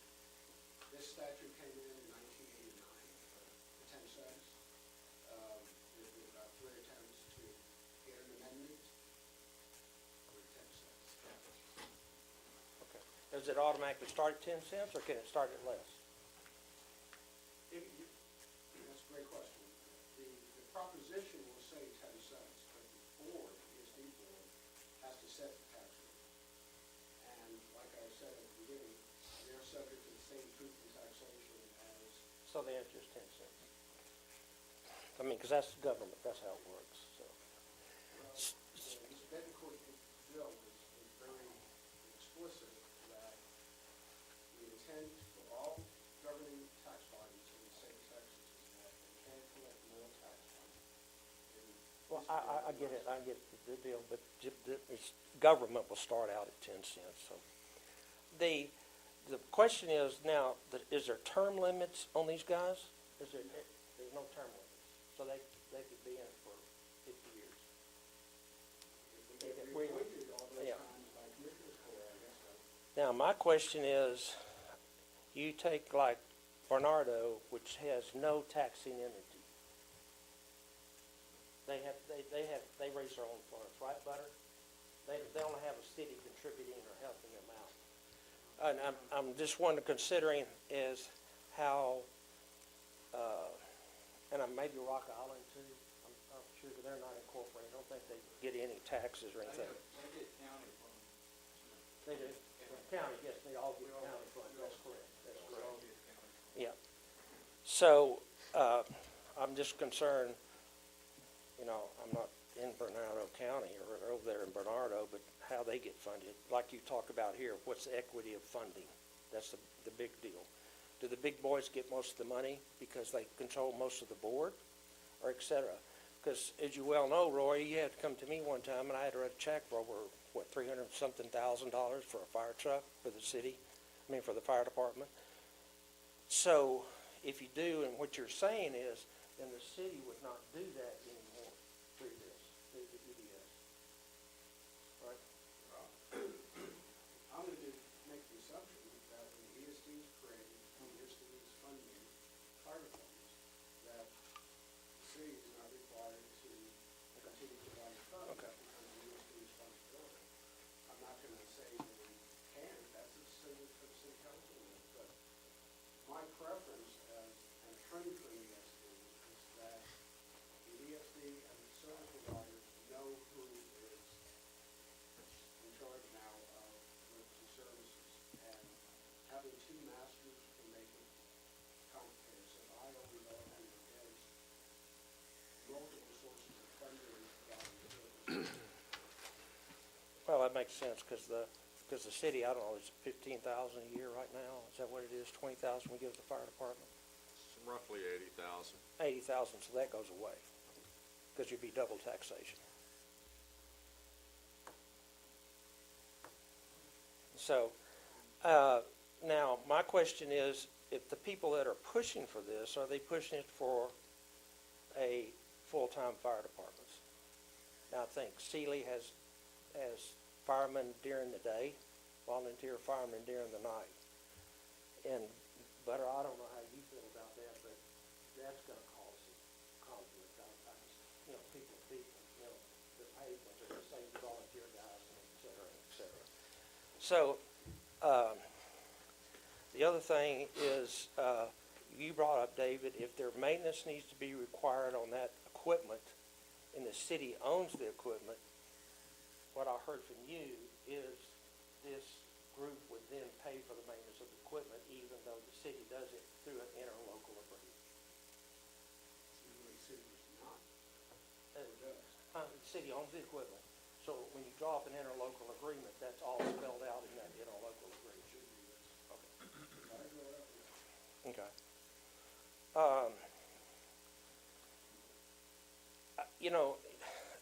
This statute came in 1989, for 10 cents. There's been about 3 attempts to get an amendment for 10 cents. Okay. Does it automatically start at 10 cents, or can it start at less? That's a great question. The proposition will say 10 cents, but the board, the ESD board, has to set the tax rate. And like I said at the beginning, they're subject to the same truth in taxation as, So the answer is 10 cents. I mean, because that's the government, that's how it works, so. Mr. Betancourt's bill was very explicit that the intent for all governing tax bodies in the state of Texas is that they can't collect more tax money. Well, I get it, I get the deal, but government will start out at 10 cents, so. The question is now, is there term limits on these guys? There's no term limits, so they could be in it for 50 years. Yeah. Now, my question is, you take like Bernardo, which has no taxing entity. They raise their own funds, right, Butter? They don't have a city contributing or helping them out. And I'm just wondering, considering is how, and maybe Rock Island too, I'm sure they're not incorporated, I don't think they get any taxes or anything. They get county funds. They do, county, yes, they all get county funds, that's correct, that's We all correct. get county. Yeah. So, I'm just concerned, I'm not in Bernardo County or over there in Bernardo, but how they get funded. Like you talk about here, what's the equity of funding? That's the big deal. Do the big boys get most of the money because they control most of the board, or et cetera? Because as you well know, Roy, you had to come to me one time and I had to write a check for over, $300-something thousand for a fire truck for the city, for the fire department. So if you do, and what you're saying is, then the city would not do that anymore through this, through the EDS. Right? I'm going to make the assumption that when the ESD is created, when the ESD is funding fire departments, that the city is not required to continue to provide the funds. Okay. That becomes the ESD's responsibility. I'm not going to say that we can, that's a decision for the city council, but my preference as an attorney for the ESD is that the ESD and the service providers know who is in charge now of emergency services, and having two masters can make it complicated. So I always argue against multiple sources of funding providing services. Well, that makes sense, because the city, I don't know, is it $15,000 a year right now? Is that what it is, $20,000 we give the fire department? It's roughly 80,000. 80,000, so that goes away, because you'd be double taxation. So, now, my question is, if the people that are pushing for this, are they pushing it for a full-time fire departments? Now, I think Sealy has firemen during the day, volunteer firemen during the night. And, Butter, I don't know how you feel about that, but that's gonna cause some conflict. I just, people, the paid ones are the same volunteer guys, and et cetera, et cetera. So, the other thing is, you brought up, David, if their maintenance needs to be required on that equipment, and the city owns the equipment, what I heard from you is this group would then pay for the maintenance city owns the equipment. So when you draw up an interlocal agreement, that's all spelled out in that interlocal agreement. Okay. You know,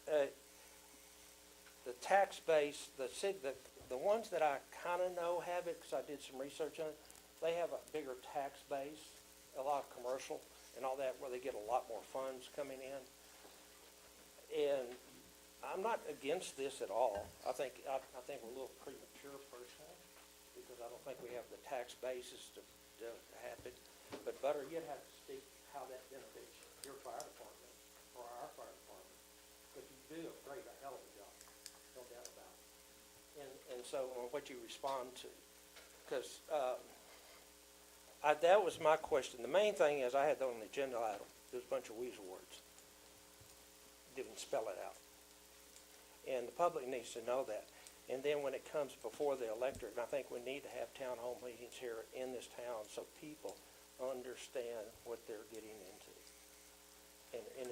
the tax base, the ones that I kind of know have it, because I did some research on it, they have a bigger tax base, a lot of commercial and all that, where they get a lot more funds coming in. And I'm not against this at all. I think we're a little premature personally, because I don't think we have the tax basis to have it. But Butter, you'd have to speak how that benefits your fire department or our fire department, because you do a hell of a job, no doubt about it. And so what you respond to, because that was my question. The main thing is I had that on the agenda item. There's a bunch of weasel words. Didn't spell it out. And the public needs to know that. And then when it comes before the electorate, and I think we need to have town hall meetings here in this town so people understand what they're getting into. And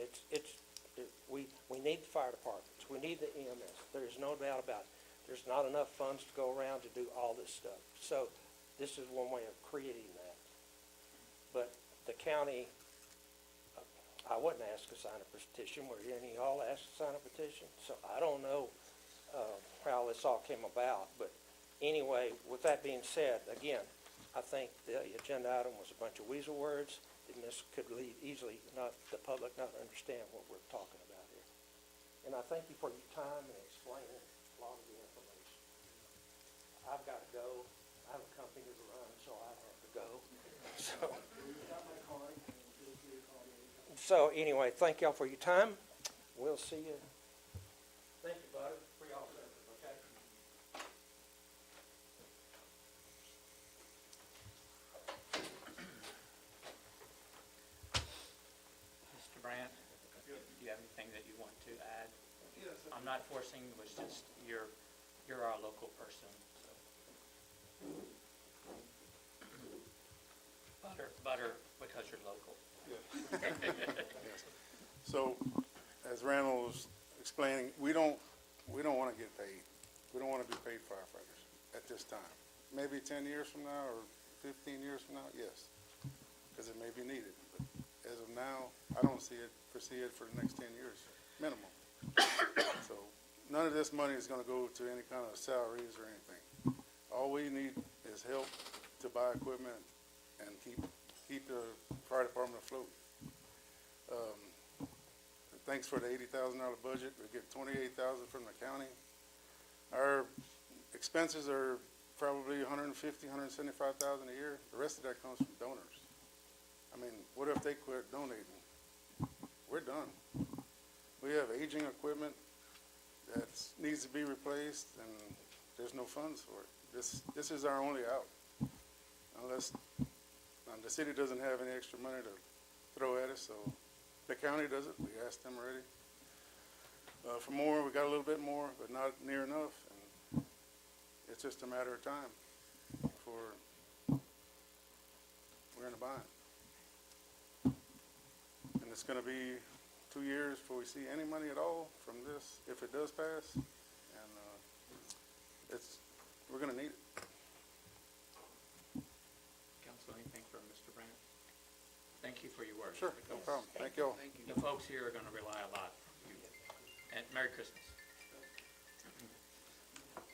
we need the fire departments. We need the EMS. There's no doubt about it. There's not enough funds to go around to do all this stuff. So this is one way of creating that. But the county, I wasn't asked to sign a petition. Were any of y'all asked to sign a petition? So I don't know how this all came about. But anyway, with that being said, again, I think the agenda item was a bunch of weasel words, and this could lead easily the public not to understand what we're talking about here. And I thank you for your time and explaining a lot of the information. I've got to go. I have a company to run, so I have to go. So anyway, thank y'all for your time. We'll see you. Thank you, Butter, for y'all's effort, okay? Mr. Brandt, do you have anything that you want to add? Yes. I'm not forcing, it was just, you're our local person, so. Butter, because you're local. Yes. So, as Randall was explaining, we don't want to get paid. We don't want to be paid firefighters at this time. Maybe 10 years from now or 15 years from now, yes, because it may be needed. But as of now, I don't foresee it for the next 10 years, minimum. So none of this money is going to go to any kind of salaries or anything. All we need is help to buy equipment and keep the fire department afloat. Thanks for the $80,000 budget. We get $28,000 from the county. Our expenses are probably $150,000, $175,000 a year. The rest of that comes from donors. I mean, what if they quit donating? We're done. We have aging equipment that needs to be replaced, and there's no funds for it. This is our only out, unless the city doesn't have any extra money to throw at us. So the county does it. We asked them already for more. We got a little bit more, but not near enough. And it's just a matter of time before we're in a bind. And it's going to be 2 years before we see any money at all from this, if it does pass. And we're going to need it. Council, anything from Mr. Brandt? Thank you for your work. Sure, no problem. Thank you all. The folks here are going to rely a lot on you. And Merry Christmas.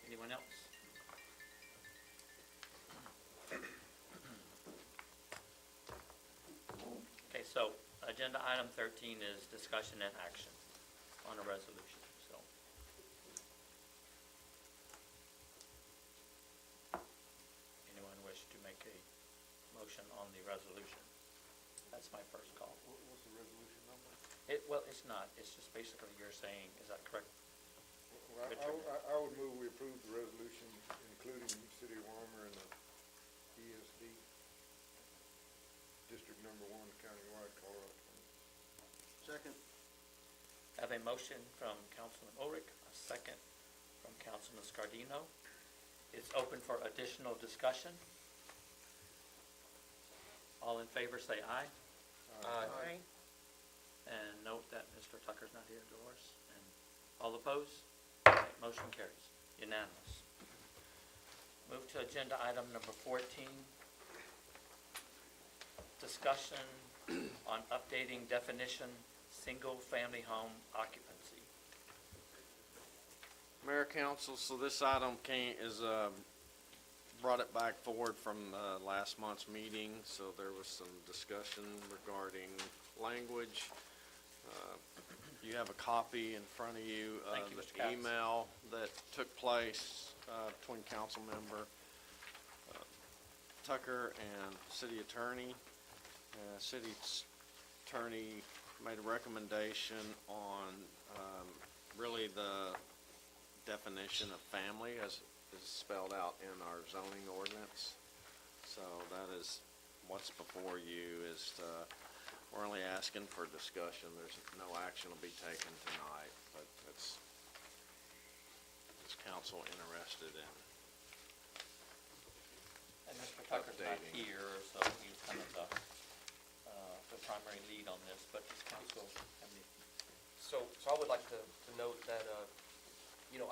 Anyone else? Okay, so agenda item 13 is discussion and action on a resolution, so. Anyone wish to make a motion on the resolution? That's my first call. What's the resolution number? Well, it's not, it's just basically you're saying, is that correct? Well, I would move we approve the resolution, including City of Walmer and the ESD, District Number 1, countywide, Colorado. Second. I have a motion from Councilman Ulrich, a second from Councilman Scardino. It's open for additional discussion. All in favor say aye. Aye. And note that Mr. Tucker's not here, Doris, and All opposed? Okay, motion carries, unanimous. Move to agenda item number 14. Discussion on updating definition, single-family home occupancy. Mayor, council, so this item brought it back forward from last month's meeting, so there was some discussion regarding language. You have a copy in front of you Thank of you, Mr. the Katz. email that took place between council member Tucker and city attorney. City attorney made a recommendation on really the definition of family as is spelled out in our zoning ordinance. So that is what's before you is we're only asking for discussion. There's no action will be taken tonight, but is council interested in And Mr. Tucker's not updating? here, so he's kind of the primary lead on this, but does council have any? So I would like to note that,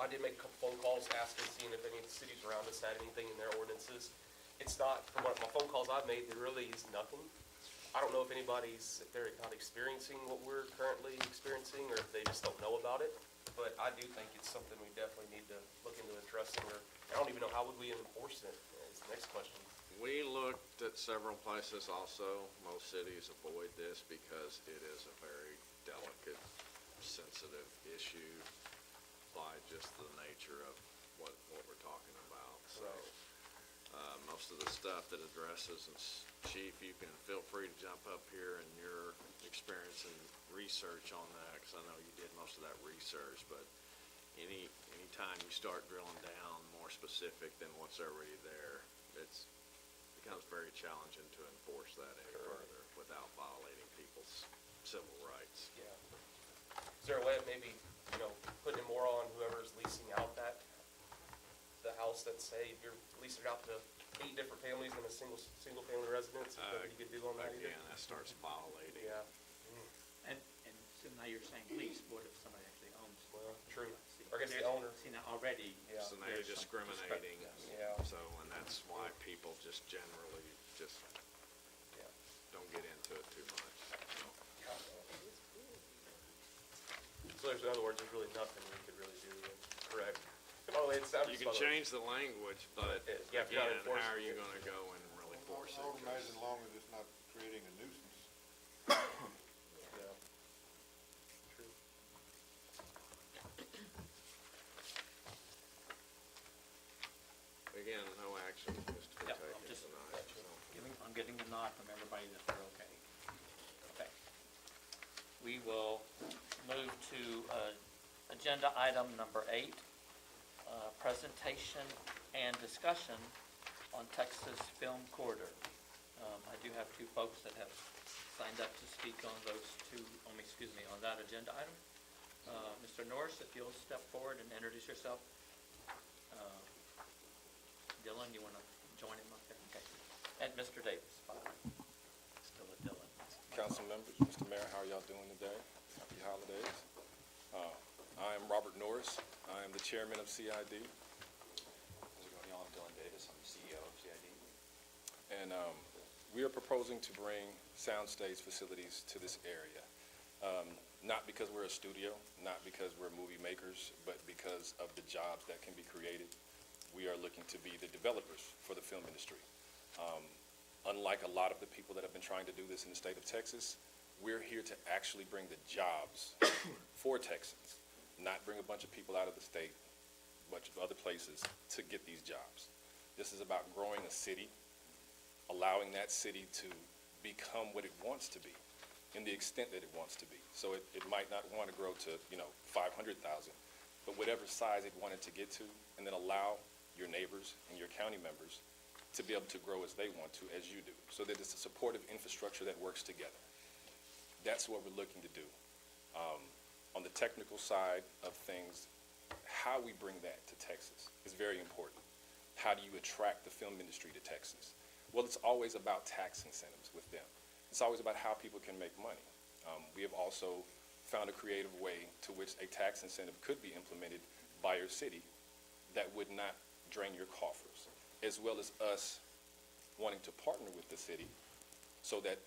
I did make a couple phone calls asking, seeing if any of the cities around us had anything in their ordinances. It's not, from what my phone calls I've made, there really is nothing. I don't know if if they're not experiencing what we're currently experiencing, or if they just don't know about it. But I do think it's something we definitely need to look into addressing, or I don't even know how would we enforce it, is the next question. We looked at several places also. Most cities avoid this because it is a very delicate, sensitive issue by just the nature of what we're talking about. So, most of the stuff that addresses, and Chief, you can feel free to jump up here in your experience and research on that, because I know you did most of that research, but anytime you start drilling down more specific than what's already there, becomes very challenging to enforce that any further without violating people's civil rights. Yeah. Is there a way of maybe, putting it more on whoever's leasing out the house that, say, if you're leasing it out to 8 different families in a single family residence, is that what you could do on that either? Again, that starts violating. Yeah, And so now you're saying lease, what if somebody actually owns? well, true. See, Or I guess the there's- owner. See, now already. Yeah. So now you're there's some discriminating. Yeah. So, and that's why people just generally just Yeah. don't get into it too much. So in other words, there's really nothing we could really do, correct? Oh, it sounds. You can change the language, but Yeah, if you're not again, how are enforcing you it. gonna go and really force it? I would imagine as long as it's not creating a nuisance. Yeah. True. Again, no action is to be Yep, taken I'm just- tonight, so. I'm getting the nod from everybody that they're okay. Okay. We will move to agenda item number 8, presentation and discussion on Texas Film Corridor. I do have 2 folks that have signed up to speak on on that agenda item. Mr. Norris, if you'll step forward and introduce yourself. Dylan, you want to join him up there? Okay. And Mr. Davis, still a Dylan. Council members, Mr. Mayor, how are y'all doing today? Happy holidays. I am Robert Norris. I am the chairman of CID. How's it going, y'all? I'm Dylan Davis. I'm the CEO of CID. And we are proposing to bring soundstage facilities to this area. Not because we're a studio, not because we're movie makers, but because of the jobs that can be created. We are looking to be the developers for the film industry. Unlike a lot of the people that have been trying to do this in the state of Texas, we're here to actually bring the jobs for Texans, not bring a bunch of people out of the state, a bunch of other places to get these jobs. This is about growing a city, allowing that city to become what it wants to be in the extent that it wants to be. So it might not want to grow to, 500,000, but whatever size it wanted to get to, and then allow your neighbors and your county members to be able to grow as they want to, as you do, so that it's a supportive infrastructure that works together. That's what we're looking to do. On the technical side of things, how we bring that to Texas is very important. How do you attract the film industry to Texas? Well, it's always about tax incentives with them. It's always about how people can make money. We have also found a creative way to which a tax incentive could be implemented by your city that would not drain your coffers, as well as us wanting to partner with the city so that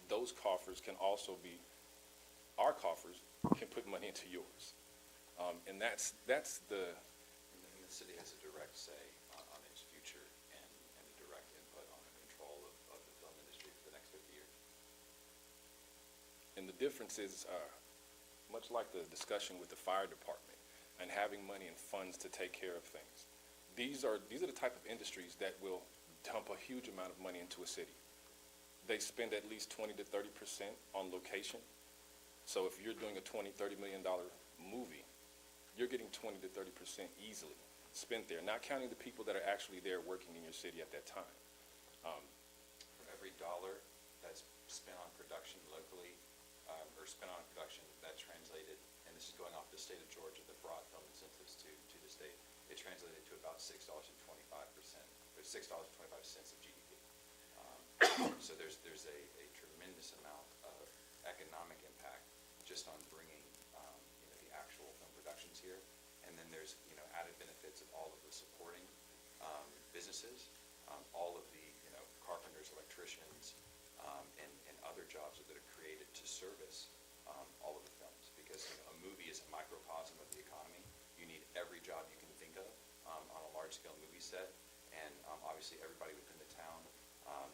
those coffers can also be, our coffers can put money into yours. And that's the, And the city has a direct say on its future and a direct input on the control of the film industry for the next 50 years. and the difference is, much like the discussion with the fire department and having money and funds to take care of things. These are the type of industries that will dump a huge amount of money into a city. They spend at least 20 to 30% on location. So if you're doing a $20–30 million movie, you're getting 20 to 30% easily spent there, not counting the people that are actually there working in your city at that time. For every dollar that's spent on production locally, or spent on production, that translated, and this is going off the state of Georgia, the broad film incentives to the state, it translated to about $6.25, or $6.25 of GDP. So there's a tremendous amount of economic impact just on bringing, the actual film productions here. And then there's, added benefits of all of the supporting businesses, all of the, carpenters, electricians, and other jobs that are created to service all of the films. Because a movie is a microcosm of the economy. You need every job you can think of on a large-scale movie set. And obviously, everybody within the town,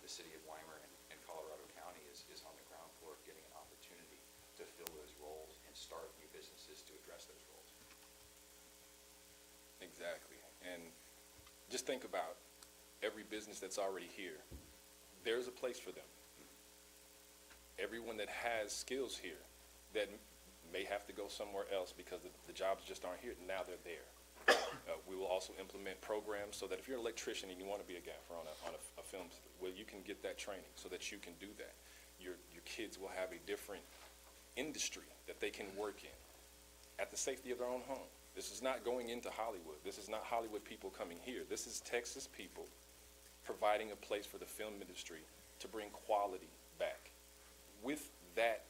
the city of Weimar and Colorado County is on the ground floor getting an opportunity to fill those roles and start new businesses to address those roles. Exactly. And just think about every business that's already here. There's a place for them. Everyone that has skills here that may have to go somewhere else because the jobs just aren't here, now they're there. We will also implement programs so that if you're an electrician and you want to be a gaffer on a film, well, you can get that training so that you can do that. Your kids will have a different industry that they can work in at the safety of their own home. This is not going into Hollywood. This is not Hollywood people coming here. This is Texas people providing a place for the film industry to bring quality back with that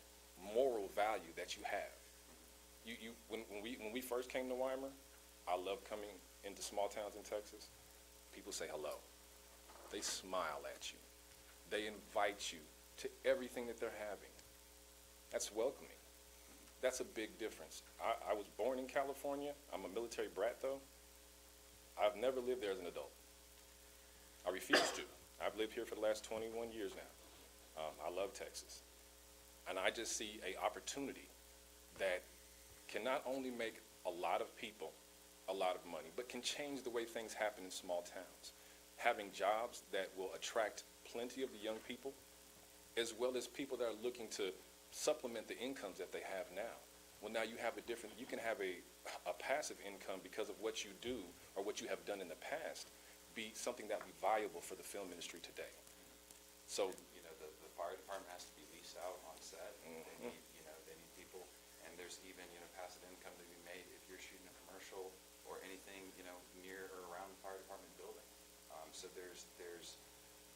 moral value that you have. When we first came to Weimar, I love coming into small towns in Texas. People say hello. They smile at you. They invite you to everything that they're having. That's welcoming. That's a big difference. I was born in California. I'm a military brat, though. I've never lived there as an adult. I refuse to. I've lived here for the last 21 years now. I love Texas. And I just see an opportunity that can not only make a lot of people a lot of money, but can change the way things happen in small towns. Having jobs that will attract plenty of the young people, as well as people that are looking to supplement the incomes that they have now. Well, now you have you can have a passive income because of what you do or what you have done in the past be something that would be valuable for the film industry today. So, The fire department has to be leased out on set. Mm-hmm. They need people. And there's even, passive income to be made if you're shooting a commercial or anything, near or around the fire department building. So there's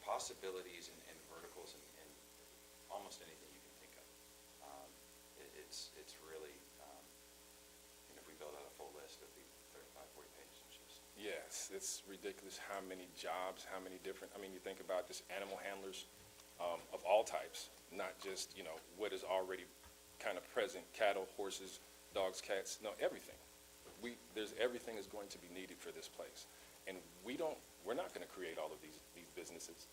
possibilities and verticals in almost anything you can think of. It's really, if we build out a full list, it'd be 35, 40 pages. yes, it's ridiculous how many jobs, how many different, you think about just animal handlers of all types, not just, what is already kind of present, cattle, horses, dogs, cats, no, everything. There's everything is going to be needed for this place. And we're not going to create all of these businesses.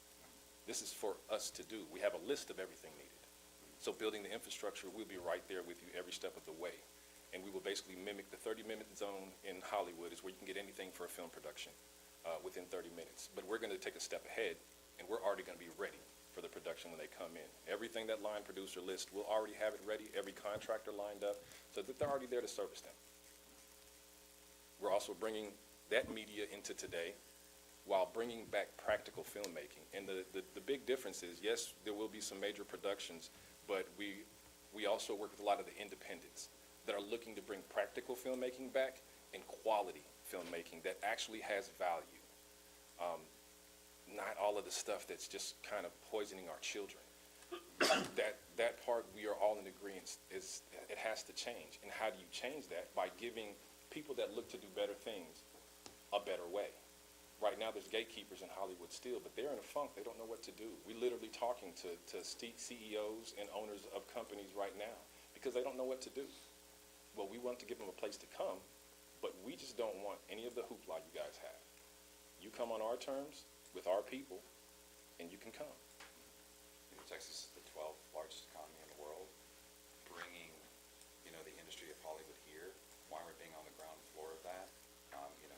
This is for us to do. We have a list of everything needed. So building the infrastructure, we'll be right there with you every step of the way. And we will basically mimic the 30-minute zone in Hollywood is where you can get anything for a film production within 30 minutes. But we're going to take a step ahead, and we're already going to be ready for the production when they come in. Everything that line producer lists, we'll already have it ready, every contractor lined up, so that they're already there to service them. We're also bringing that media into today while bringing back practical filmmaking. And the big difference is, yes, there will be some major productions, but we also work with a lot of the independents that are looking to bring practical filmmaking back and quality filmmaking that actually has value. Not all of the stuff that's just kind of poisoning our children. that part, we are all in agreement, it has to change. And how do you change that? By giving people that look to do better things a better way. Right now, there's gatekeepers in Hollywood still, but they're in a funk. They don't know what to do. We're literally talking to CEOs and owners of companies right now because they don't know what to do. Well, we want to give them a place to come, but we just don't want any of the hoopla you guys have. You come on our terms with our people, and you can come. You know, Texas is the 12th largest economy in the world. Bringing, the industry of Hollywood here, Weimar being on the ground floor of that,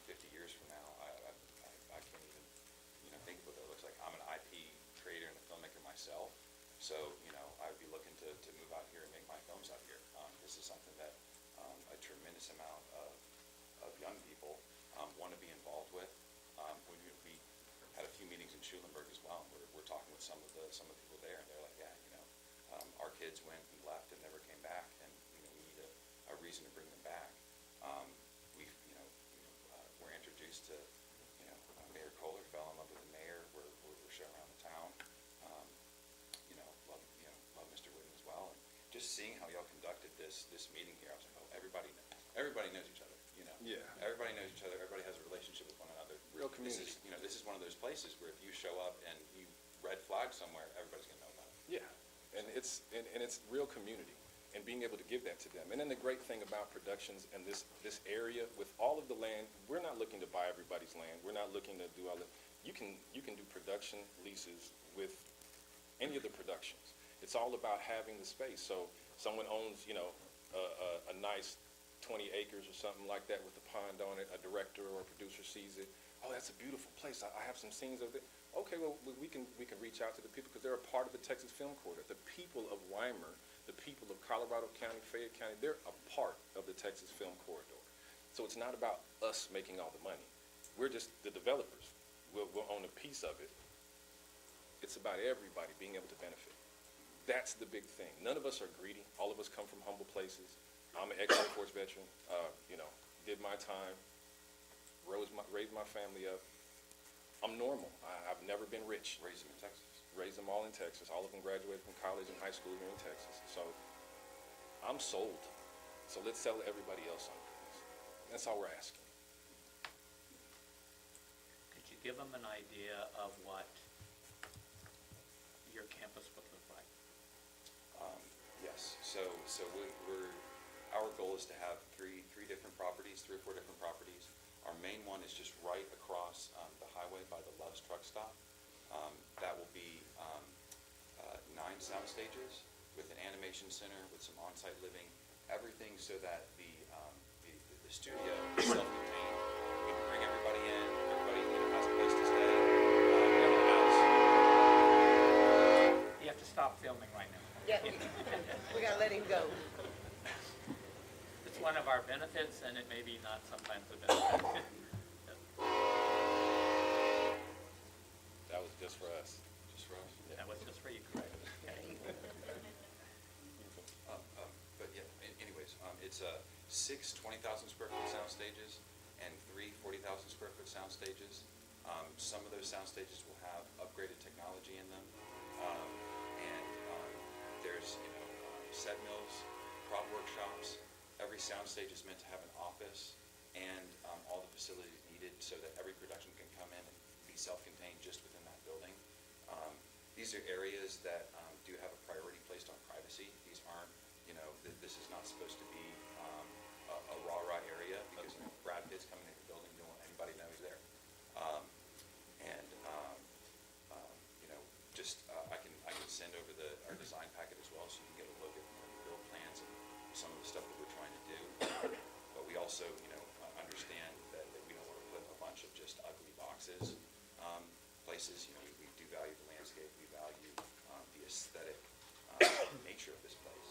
50 years from now, I can't even, think of what that looks like. I'm an IP creator and a filmmaker myself, so, I'd be looking to move out here and make my films out here. This is something that a tremendous amount of young people want to be involved with. We had a few meetings in Schulenburg as well, and we're talking with some of the people there, and they're like, yeah, our kids went and left and never came back, and we need a reason to bring them back. We're introduced to Mayor Kohler, fell in love with the mayor. We're showing around the town. Love Mr. Wooden as well, and just seeing how y'all conducted this meeting here, I was like, oh, everybody knows each other. Yeah. Everybody knows each other. Everybody has a relationship with one another. Real community. This is one of those places where if you show up and you red flag somewhere, everybody's gonna know about it. Yeah, and it's real community, and being able to give that to them. And then the great thing about productions in this area, with all of the land, we're not looking to buy everybody's land. We're not looking to do all that. You can do production leases with any of the productions. It's all about having the space. So someone owns, a nice 20 acres or something like that with a pond on it. A director or a producer sees it. Oh, that's a beautiful place. I have some scenes of it. Okay, well, we can reach out to the people because they're a part of the Texas Film Corridor. The people of Weimar, the people of Colorado County, Fayette County, they're a part of the Texas Film Corridor. So it's not about us making all the money. We're just the developers. We'll own a piece of it. It's about everybody being able to benefit. That's the big thing. None of us are greedy. All of us come from humble places. I'm an ex-Air Force veteran, did my time, raised my family up. I'm normal. I've never been rich. Raised them in Texas. Raised them all in Texas. All of them graduated from college and high school here in Texas. So I'm sold. So let's sell everybody else on this. That's all we're asking. Could you give them an idea of what your campus would look like? Yes. So our goal is to have three or four different properties. Our main one is just right across the highway by the Love's Truck Stop. That will be 9 sound stages with an animation center, with some on-site living, everything so that the studio is self-contained. We can bring everybody in, everybody has a place to stay. You have to stop filming right now. Yeah, we gotta let him go. It's one of our benefits, and it may be not sometimes a benefit. That was just for us. Just for us. That was just for you, correct? But yeah, anyways, it's 6 20,000 square foot sound stages and 3 40,000 square foot sound stages. Some of those sound stages will have upgraded technology in them. There's, set mills, prop workshops. Every sound stage is meant to have an office and all the facilities needed so that every production can come in and be self-contained just within that building. These are areas that do have a priority placed on privacy. These aren't, this is not supposed to be a rah-rah area because Brad Pitt's coming in the building, you don't want anybody to know he's there. I can send over our design packet as well, so you can get a look at the build plans and some of the stuff that we're trying to do. But we also, understand that we don't want to put a bunch of just ugly boxes places. We do value the landscape, we value the aesthetic nature of this place,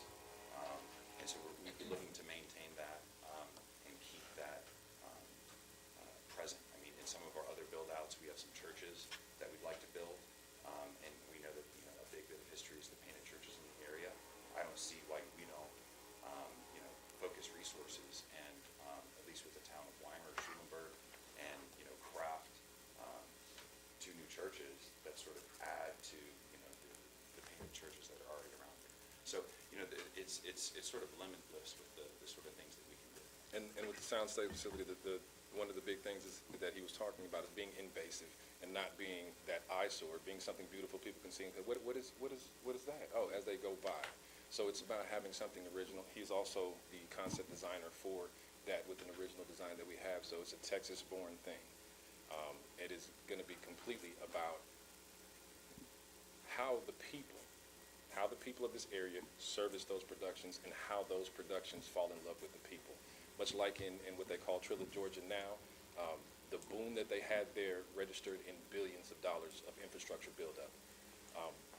and so we're looking to maintain that and keep that present. I mean, in some of our other build outs, we have some churches that we'd like to build. And we know that a big bit of history is the painted churches in the area. I don't see why we don't focus resources and at least with the town of Weimar, Schulenburg, and craft 2 new churches that sort of add to the painted churches that are already around. it's sort of limitless with the sort of things that we can do. And with the soundstage facility, one of the big things is, that he was talking about is being invasive and not being that eyesore, being something beautiful people can see and say, what is that? Oh, as they go by. So it's about having something original. He's also the concept designer for that with an original design that we have, so it's a Texas-born thing. It is going to be completely about how the people of this area service those productions and how those productions fall in love with the people. Much like in what they call Trilla, Georgia now, the boom that they had there registered in billions of dollars of infrastructure buildup.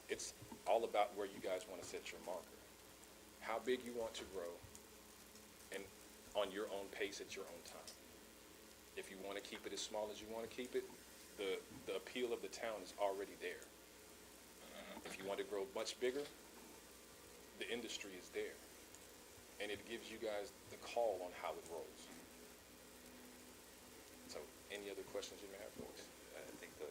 It's all about where you guys want to set your marker, how big you want to grow, and on your own pace at your own time. If you want to keep it as small as you want to keep it, the appeal of the town is already there. If you want to grow much bigger, the industry is there. And it gives you guys the call on how it rolls. So, any other questions you may have, folks? I think the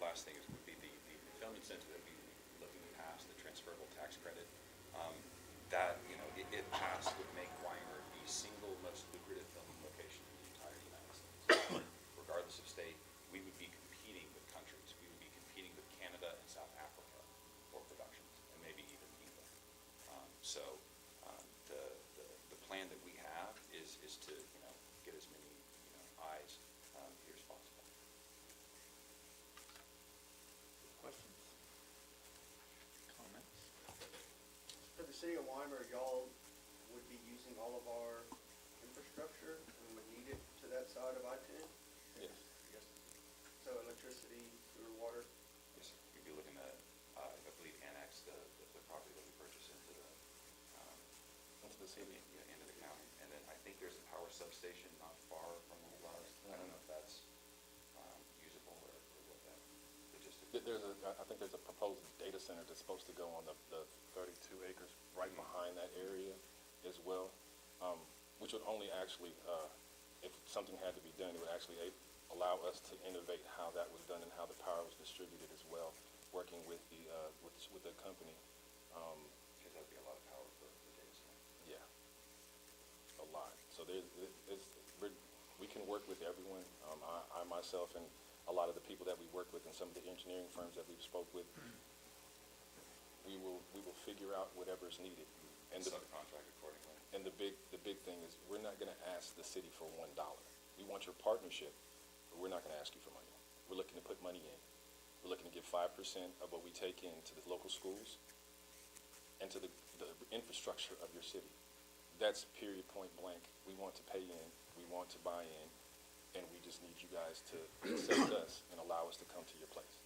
last thing would be the film incentive that we looking to pass, the transferable tax credit. That, it passed would make Weimar the single most lucrative film location in the entire United States. Regardless of state, we would be competing with countries. We would be competing with Canada and South Africa for productions, and maybe even England. The plan that we have is to, get as many, eyes here as possible. Questions? Comments? For the city of Weimar, y'all would be using all of our infrastructure and would need it to that side of I-10? Yes. Yes. So electricity, sewer, water? Yes, sir. We'd be looking to, I believe, annex the property that we purchased into the city, into the county. And then I think there's a power substation not far from the Luz. I don't know if that's usable or what that logistically. I think there's a proposed data center that's supposed to go on the 32 acres right behind that area as well, which would only actually, if something had to be done, it would actually allow us to innovate how that was done and how the power was distributed as well, working with the company. Because that'd be a lot of power for the data center. Yeah, a lot. So we can work with everyone. I myself and a lot of the people that we work with and some of the engineering firms that we've spoke with, we will figure out whatever is needed. And subcontract accordingly. And the big thing is we're not going to ask the city for $1. We want your partnership, but we're not going to ask you for money. We're looking to put money in. We're looking to give 5% of what we take in to the local schools and to the infrastructure of your city. That's period, point blank. We want to pay in, we want to buy in, and we just need you guys to accept us and allow us to come to your place.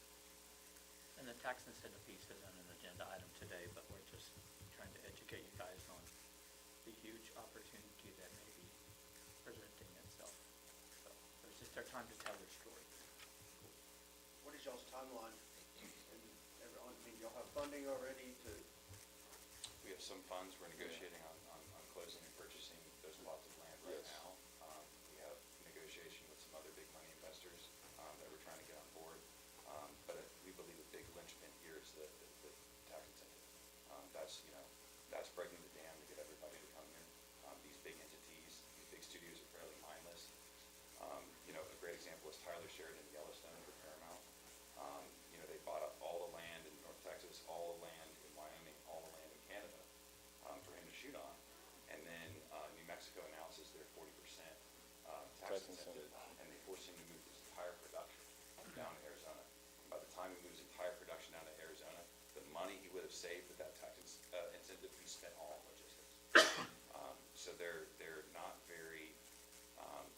And the tax incentive piece isn't an agenda item today, but we're just trying to educate you guys on the huge opportunity that may be presenting itself. So it's just our time to tell their story. What is y'all's timeline? Y'all have funding already to? We have some funds. We're negotiating on closing and purchasing those lots of land right Yes. now. We have negotiation with some other big money investors that we're trying to get on board. But we believe a big linchpin here is the tax incentive. That's breaking the dam to get everybody to come in. These big entities, these big studios are fairly mindless. A great example is Tyler Sheridan Yellowstone for Paramount. They bought up all the land in North Texas, all the land in Wyoming, all the land in Canada for him to shoot on. And then New Mexico announces their 40% tax incentive, and they force him to move his entire production down to Arizona. By the time he moves his entire production down to Arizona, the money he would have saved with that tax incentive, he spent all on logistics. So they're not very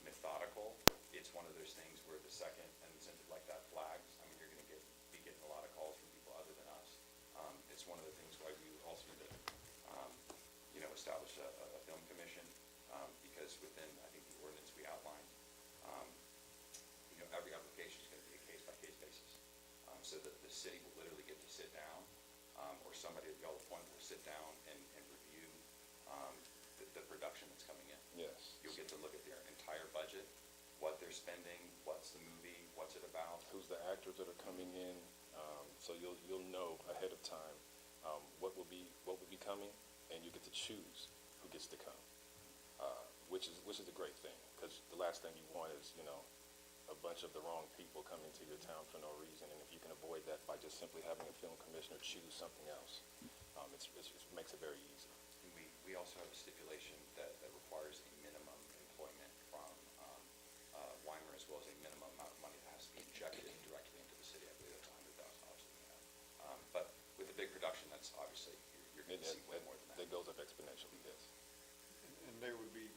methodical. It's one of those things where the second an incentive like that flags, you're going to be getting a lot of calls from people other than us. It's one of the things why we also need to, establish a film commission, because within, I think, the ordinance we outlined, every application is going to be a case-by-case basis. So that the city will literally get to sit down, or somebody at y'all appoint will sit down and review the production that's coming in. Yes. You'll get to look at their entire budget, what they're spending, what's the movie, what's it about. Who's the actors that are coming in, so you'll know ahead of time what will be coming, and you get to to choose who gets to come, which is a great thing, because the last thing you want is, a bunch of the wrong people coming to your town for no reason, and if you can avoid that by just simply having a film commissioner choose something else, it makes it very easy. And we also have a stipulation that requires a minimum employment from Weimer, as well as a minimum amount of money that has to be injected directly into the city. I believe that's $100,000 that we have. But with a big production, that's obviously, you're going to see way more than that. That goes up exponentially, yes. And there would be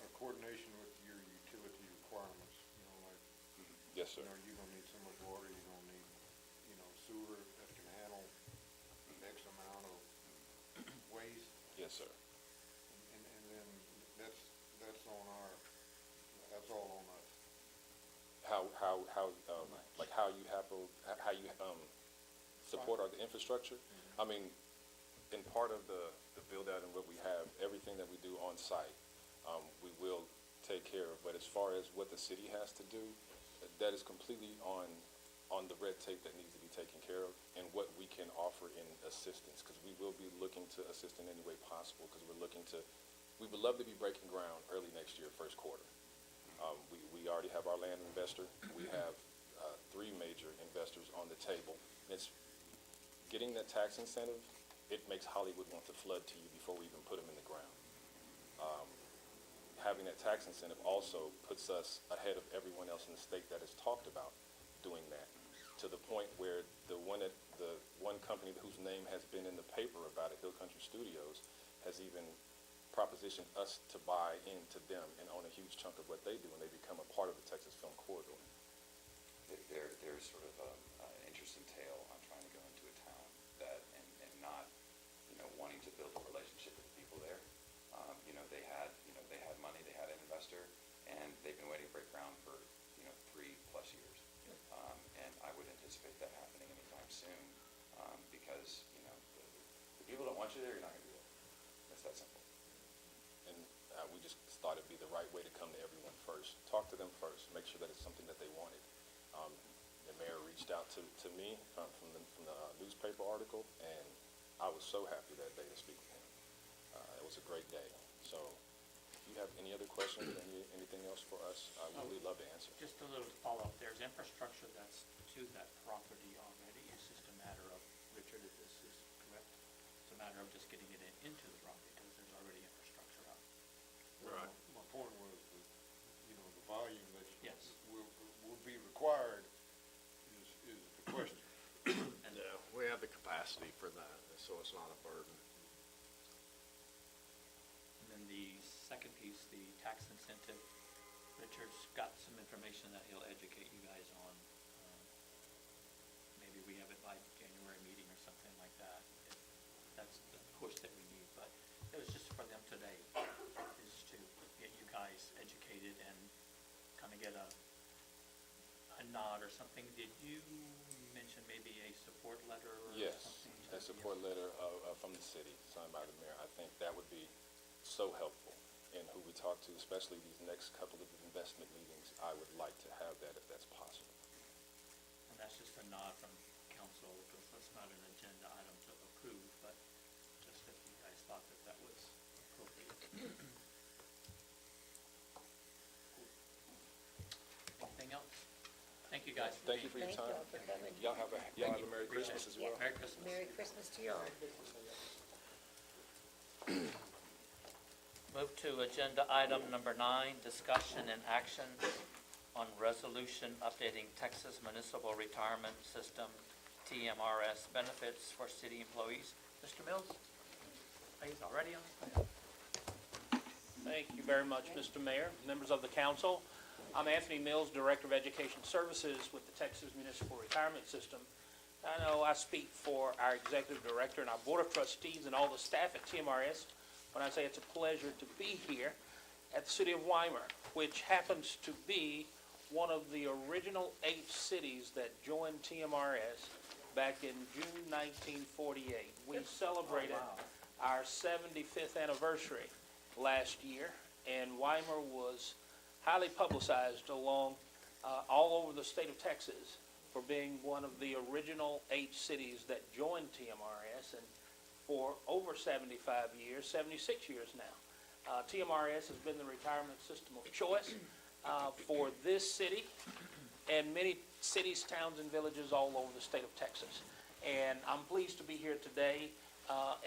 a coordination with your utility requirements, like, Yes, sir. you're gonna need so much water, you're gonna need, sewer that can handle X amount of waste. Yes, sir. And then that's on that's all on us. How you support the infrastructure. I mean, in part of the build out and what we have, everything that we do on site, we will take care of. But as far as what the city has to do, that is completely on the red tape that needs to be taken care of, and what we can offer in assistance, because we will be looking to assist in any way possible, because we would love to be breaking ground early next year, first quarter. We already have our land investor. We have 3 major investors on the table. It's getting that tax incentive. It makes Hollywood want to flood to you before we even put them in the ground. Having that tax incentive also puts us ahead of everyone else in the state that has talked about doing that, to the point where the one company whose name has been in the paper about it, Hill Country Studios, has even propositioned us to buy into them and own a huge chunk of what they do, and they become a part of the Texas Film Corridor. There's sort of an interesting tale on trying to go into a town that, and not, wanting to build a relationship with the people there. They had money, they had an investor, and they've been waiting to break ground for, 3+ years. And I would anticipate that happening anytime soon, because, the people don't want you there, you're not gonna do it. It's that simple. And we just thought it'd be the right way to come to everyone first, talk to them first, make sure that it's something that they wanted. The mayor reached out to me from the newspaper article, and I was so happy that day to speak with him. It was a great day. So if you have any other questions, anything else for us, I would really love to answer. Just a little follow-up, there's infrastructure that's to that property already, it's just a matter of, Richard, if this is correct, it's a matter of just getting it into the property, because there's already infrastructure out. Right. My point was, the volume that Yes. will be required is the question. And we have the capacity for that, so it's not a burden. And then the second piece, the tax incentive, Richard's got some information that he'll educate you guys on. Maybe we have it by January meeting or something like that, if that's the push that we need. But it was just for them today, is to get you guys educated and kind of get a nod or something. Did you mention maybe a support letter or Yes, something? a support letter from the city signed by the mayor. I think that would be so helpful in who we talk to, especially these next couple of investment meetings. I would like to have that if that's possible. And that's just a nod from council, because that's not an agenda item to approve, but just if you guys thought that was appropriate. Anything else? Thank you, guys. Thank you for your Thank time. y'all for coming. Y'all have a Merry Christmas as well. Merry Christmas. Merry Christmas to y'all. Move to agenda item number 9, discussion and action on resolution updating Texas Municipal Retirement System, TMRS, benefits for city employees. Mr. Mills? He's already on. Thank you very much, Mr. Mayor, members of the council. I'm Anthony Mills, Director of Education Services with the Texas Municipal Retirement System. I know I speak for our Executive Director and our Board of Trustees and all the staff at TMRS when I say it's a pleasure to be here at the city of Weimer, which happens to be one of the original 8 cities that joined TMRS back in June 1948. We celebrated our 75th anniversary last year, and Weimer was highly publicized along all over the state of Texas for being one of the original 8 cities that joined TMRS. And for over 75 years, 76 years now. TMRS has been the retirement system of choice for this city and many cities, towns, and villages all over the state of Texas. And I'm pleased to be here today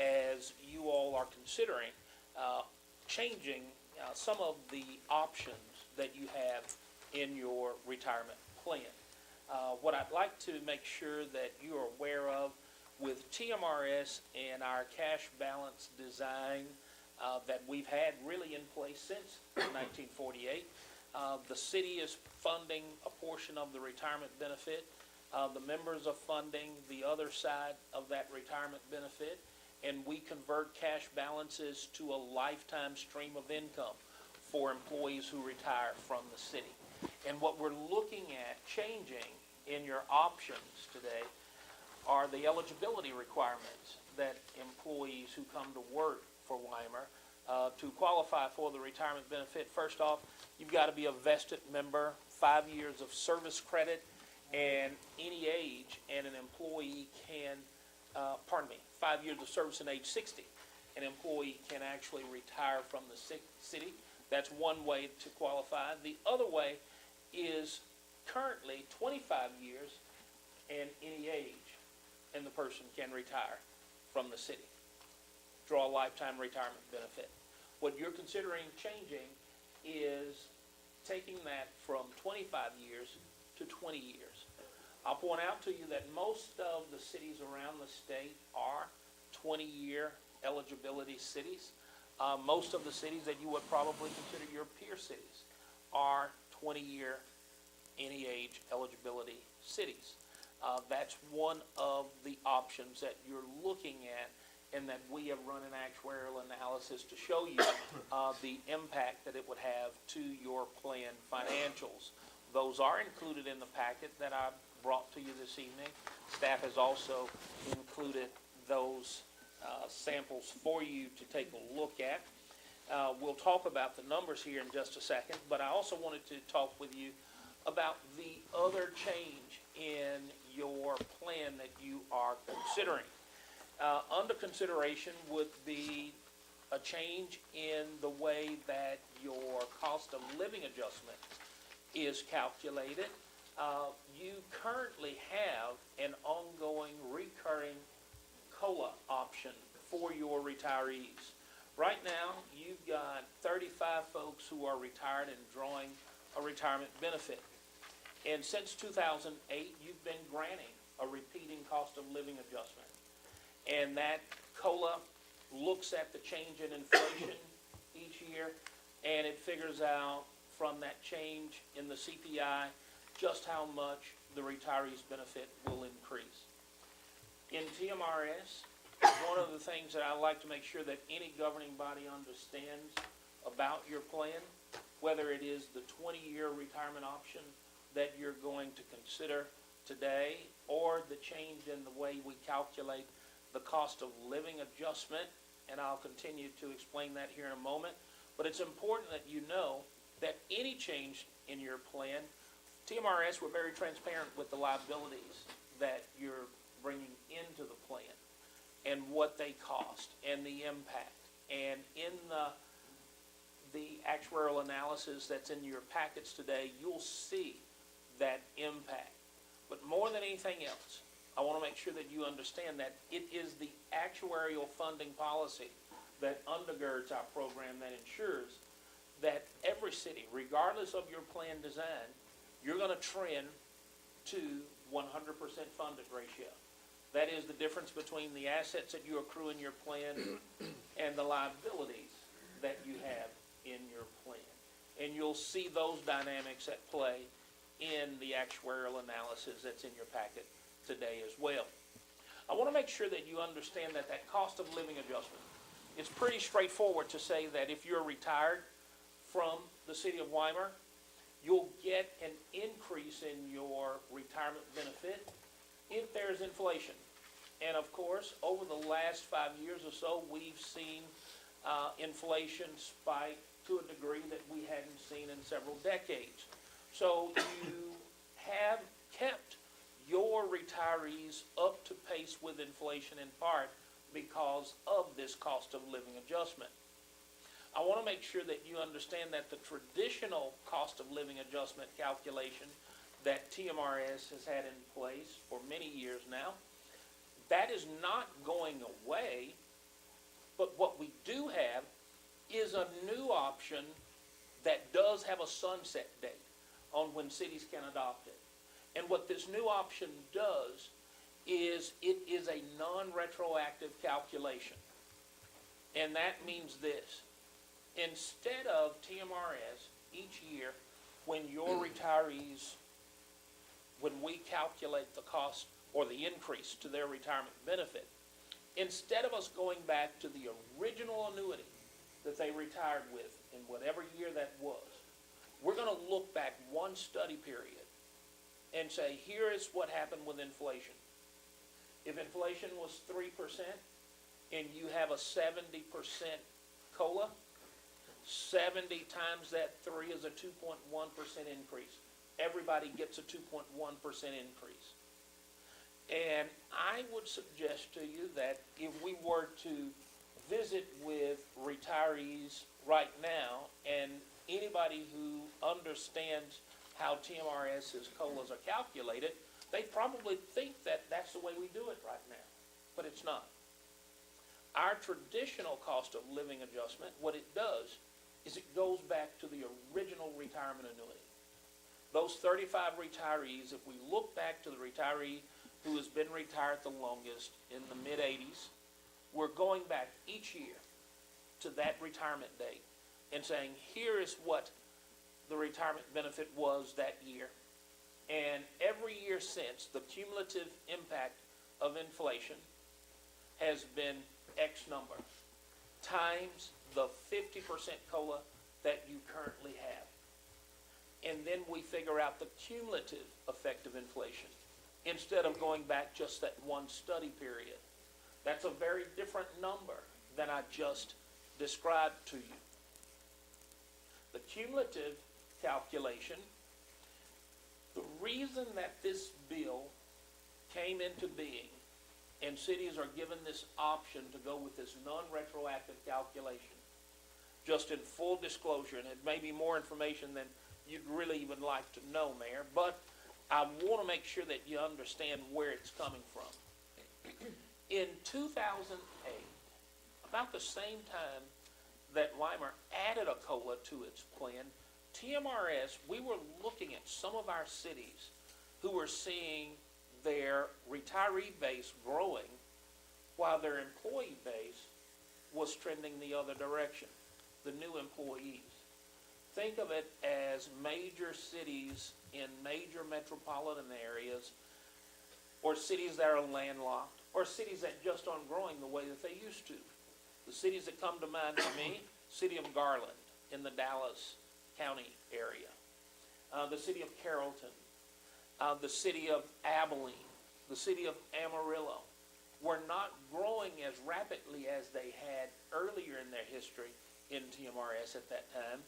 as you all are considering changing some of the options that you have in your retirement plan. What I'd like to make sure that you are aware of with TMRS and our cash balance design that we've had really in place since 1948, the city is funding a portion of the retirement benefit. The members are funding the other side of that retirement benefit, and we convert cash balances to a lifetime stream of income for employees who retire from the city. And what we're looking at changing in your options today are the eligibility requirements that employees who come to work for Weimer to qualify for the retirement benefit. First off, you've got to be a vested member, 5 years of service credit, and any age, and an employee can, 5 years of service in age 60, an employee can actually retire from the city. That's one way to qualify. The other way is currently 25 years and any age, and the person can retire from the city, draw a lifetime retirement benefit. What you're considering changing is taking that from 25 years to 20 years. I'll point out to you that most of the cities around the state are 20-year eligibility cities. Most of the cities that you would probably consider your peer cities are 20-year any age eligibility cities. That's one of the options that you're looking at, and that we have run an actuarial analysis to show you the impact that it would have to your plan financials. Those are included in the packet that I brought to you this evening. Staff has also included those samples for you to take a look at. We'll talk about the numbers here in just a second, but I also wanted to talk with you about the other change in your plan that you are considering. Under consideration would be a change in the way that your cost of living adjustment is calculated. You currently have an ongoing recurring COLA option for your retirees. Right now, you've got 35 folks who are retired and drawing a retirement benefit. And since 2008, you've been granting a repeating cost of living adjustment. And that COLA looks at the change in inflation each year, and it figures out from that change in the CPI just how much the retiree's benefit will increase. In TMRS, one of the things that I like to make sure that any governing body understands about your plan, whether it is the 20-year retirement option that you're going to consider today, or the change in the way we calculate the cost of living adjustment, and I'll continue to explain that here in a moment. But it's important that you know that any change in your plan, TMRS, we're very transparent with the liabilities that you're bringing into the plan and what they cost and the impact. And in the actuarial analysis that's in your packets today, you'll see that impact. But more than anything else, I want to make sure that you understand that it is the actuarial funding policy that undergirds our program that ensures that every city, regardless of your plan design, you're going to trend to 100% funded ratio. That is the difference between the assets that you accrue in your plan and the liabilities that you have in your plan. And you'll see those dynamics at play in the actuarial analysis that's in your packet today as well. I want to make sure that you understand that that cost of living adjustment, it's pretty straightforward to say that if you're retired from the city of Weimar, you'll get an increase in your retirement benefit if there's inflation. And of course, over the last 5 years or so, we've seen inflation spike to a degree that we hadn't seen in several decades. So you have kept your retirees up to pace with inflation in part because of this cost of living adjustment. I want to make sure that you understand that the traditional cost of living adjustment calculation that TMRS has had in place for many years now, that is not going away, but what we do have is a new option that does have a sunset date on when cities can adopt it. And what this new option does is it is a non-retroactive calculation. And that means this: instead of TMRS each year, when your retirees, when we calculate the cost or the increase to their retirement benefit, instead of us going back to the original annuity that they retired with in whatever year that was, we're going to look back one study period and say, here is what happened with inflation. If inflation was 3% and you have a 70% COLA, 70 times that 3 is a 2.1% increase. Everybody gets a 2.1% increase. And I would suggest to you that if we were to visit with retirees right now, and anybody who understands how TMRS's COLAs are calculated, they probably think that that's the way we do it right now, but it's not. Our traditional cost of living adjustment, what it does is it goes back to the original retirement annuity. Those 35 retirees, if we look back to the retiree who has been retired the longest in the mid-'80s, we're going back each year to that retirement date and saying, here is what the retirement benefit was that year. And every year since, the cumulative impact of inflation has been X number times the 50% COLA that you currently have. And then we figure out the cumulative effect of inflation instead of going back just that one study period. That's a very different number than I just described to you. The cumulative calculation, the reason that this bill came into being and cities are given this option to go with this non-retroactive calculation, just in full disclosure, and it may be more information than you'd really even like to know, Mayor, but I want to make sure that you understand where it's coming from. In 2008, about the same time that Weimar added a COLA to its plan, TMRS, we were looking at some of our cities who were seeing their retiree base growing while their employee base was trending the other direction, the new employees. Think of it as major cities in major metropolitan areas, or cities that are landlocked, or cities that just aren't growing the way that they used to. The cities that come to mind for me, city of Garland in the Dallas County area, the city of Carrollton, the city of Abilene, the city of Amarillo, were not growing as rapidly as they had earlier in their history in TMRS at that time.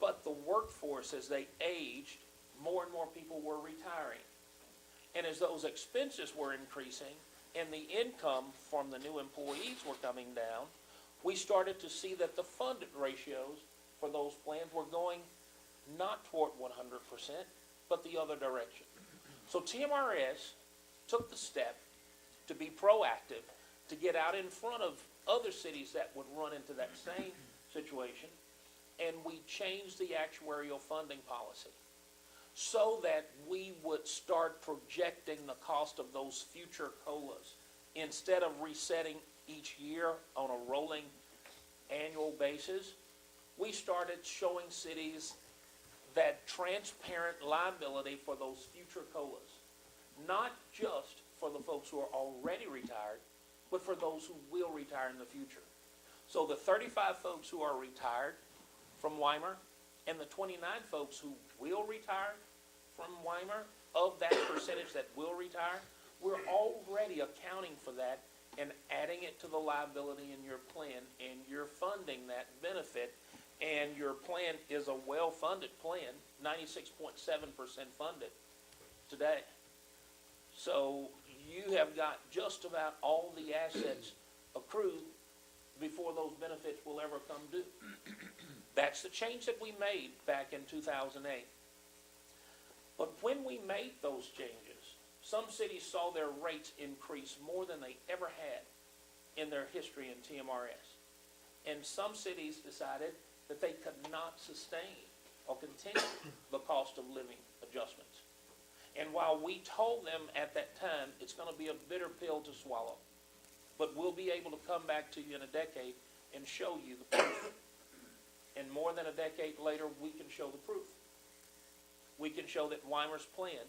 But the workforce, as they aged, more and more people were retiring. And as those expenses were increasing and the income from the new employees were coming down, we started to see that the funded ratios for those plans were going not toward 100%, but the other direction. So TMRS took the step to be proactive, to get out in front of other cities that would run into that same situation, and we changed the actuarial funding policy so that we would start projecting the cost of those future COLAs. Instead of resetting each year on a rolling annual basis, we started showing cities that transparent liability for those future COLAs, not just for the folks who are already retired, but for those who will retire in the future. So the 35 folks who are retired from Weimar and the 29 folks who will retire from Weimar, of that percentage that will retire, we're already accounting for that and adding it to the liability in your plan, and you're funding that benefit, and your plan is a well-funded plan, 96.7% funded today. So you have got just about all the assets accrued before those benefits will ever come due. That's the change that we made back in 2008. But when we made those changes, some cities saw their rates increase more than they ever had in their history in TMRS. And some cities decided that they could not sustain or continue the cost of living adjustments. And while we told them at that time, it's going to be a bitter pill to swallow, but we'll be able to come back to you in a decade and show you the proof. And more than a decade later, we can show the proof. We can show that Weimer's plan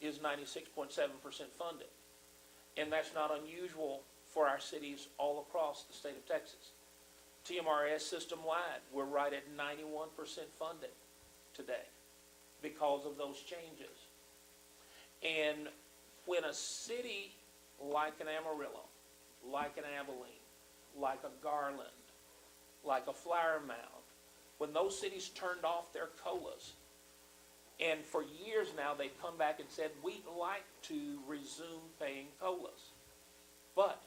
is 96.7% funded. And that's not unusual for our cities all across the state of Texas. TMRS system-wide, we're right at 91% funded today because of those changes. And when a city like an Amarillo, like an Abilene, like a Garland, like a Flower Mound, when those cities turned off their COLAs, and for years now they've come back and said, we'd like to resume paying COLAs. But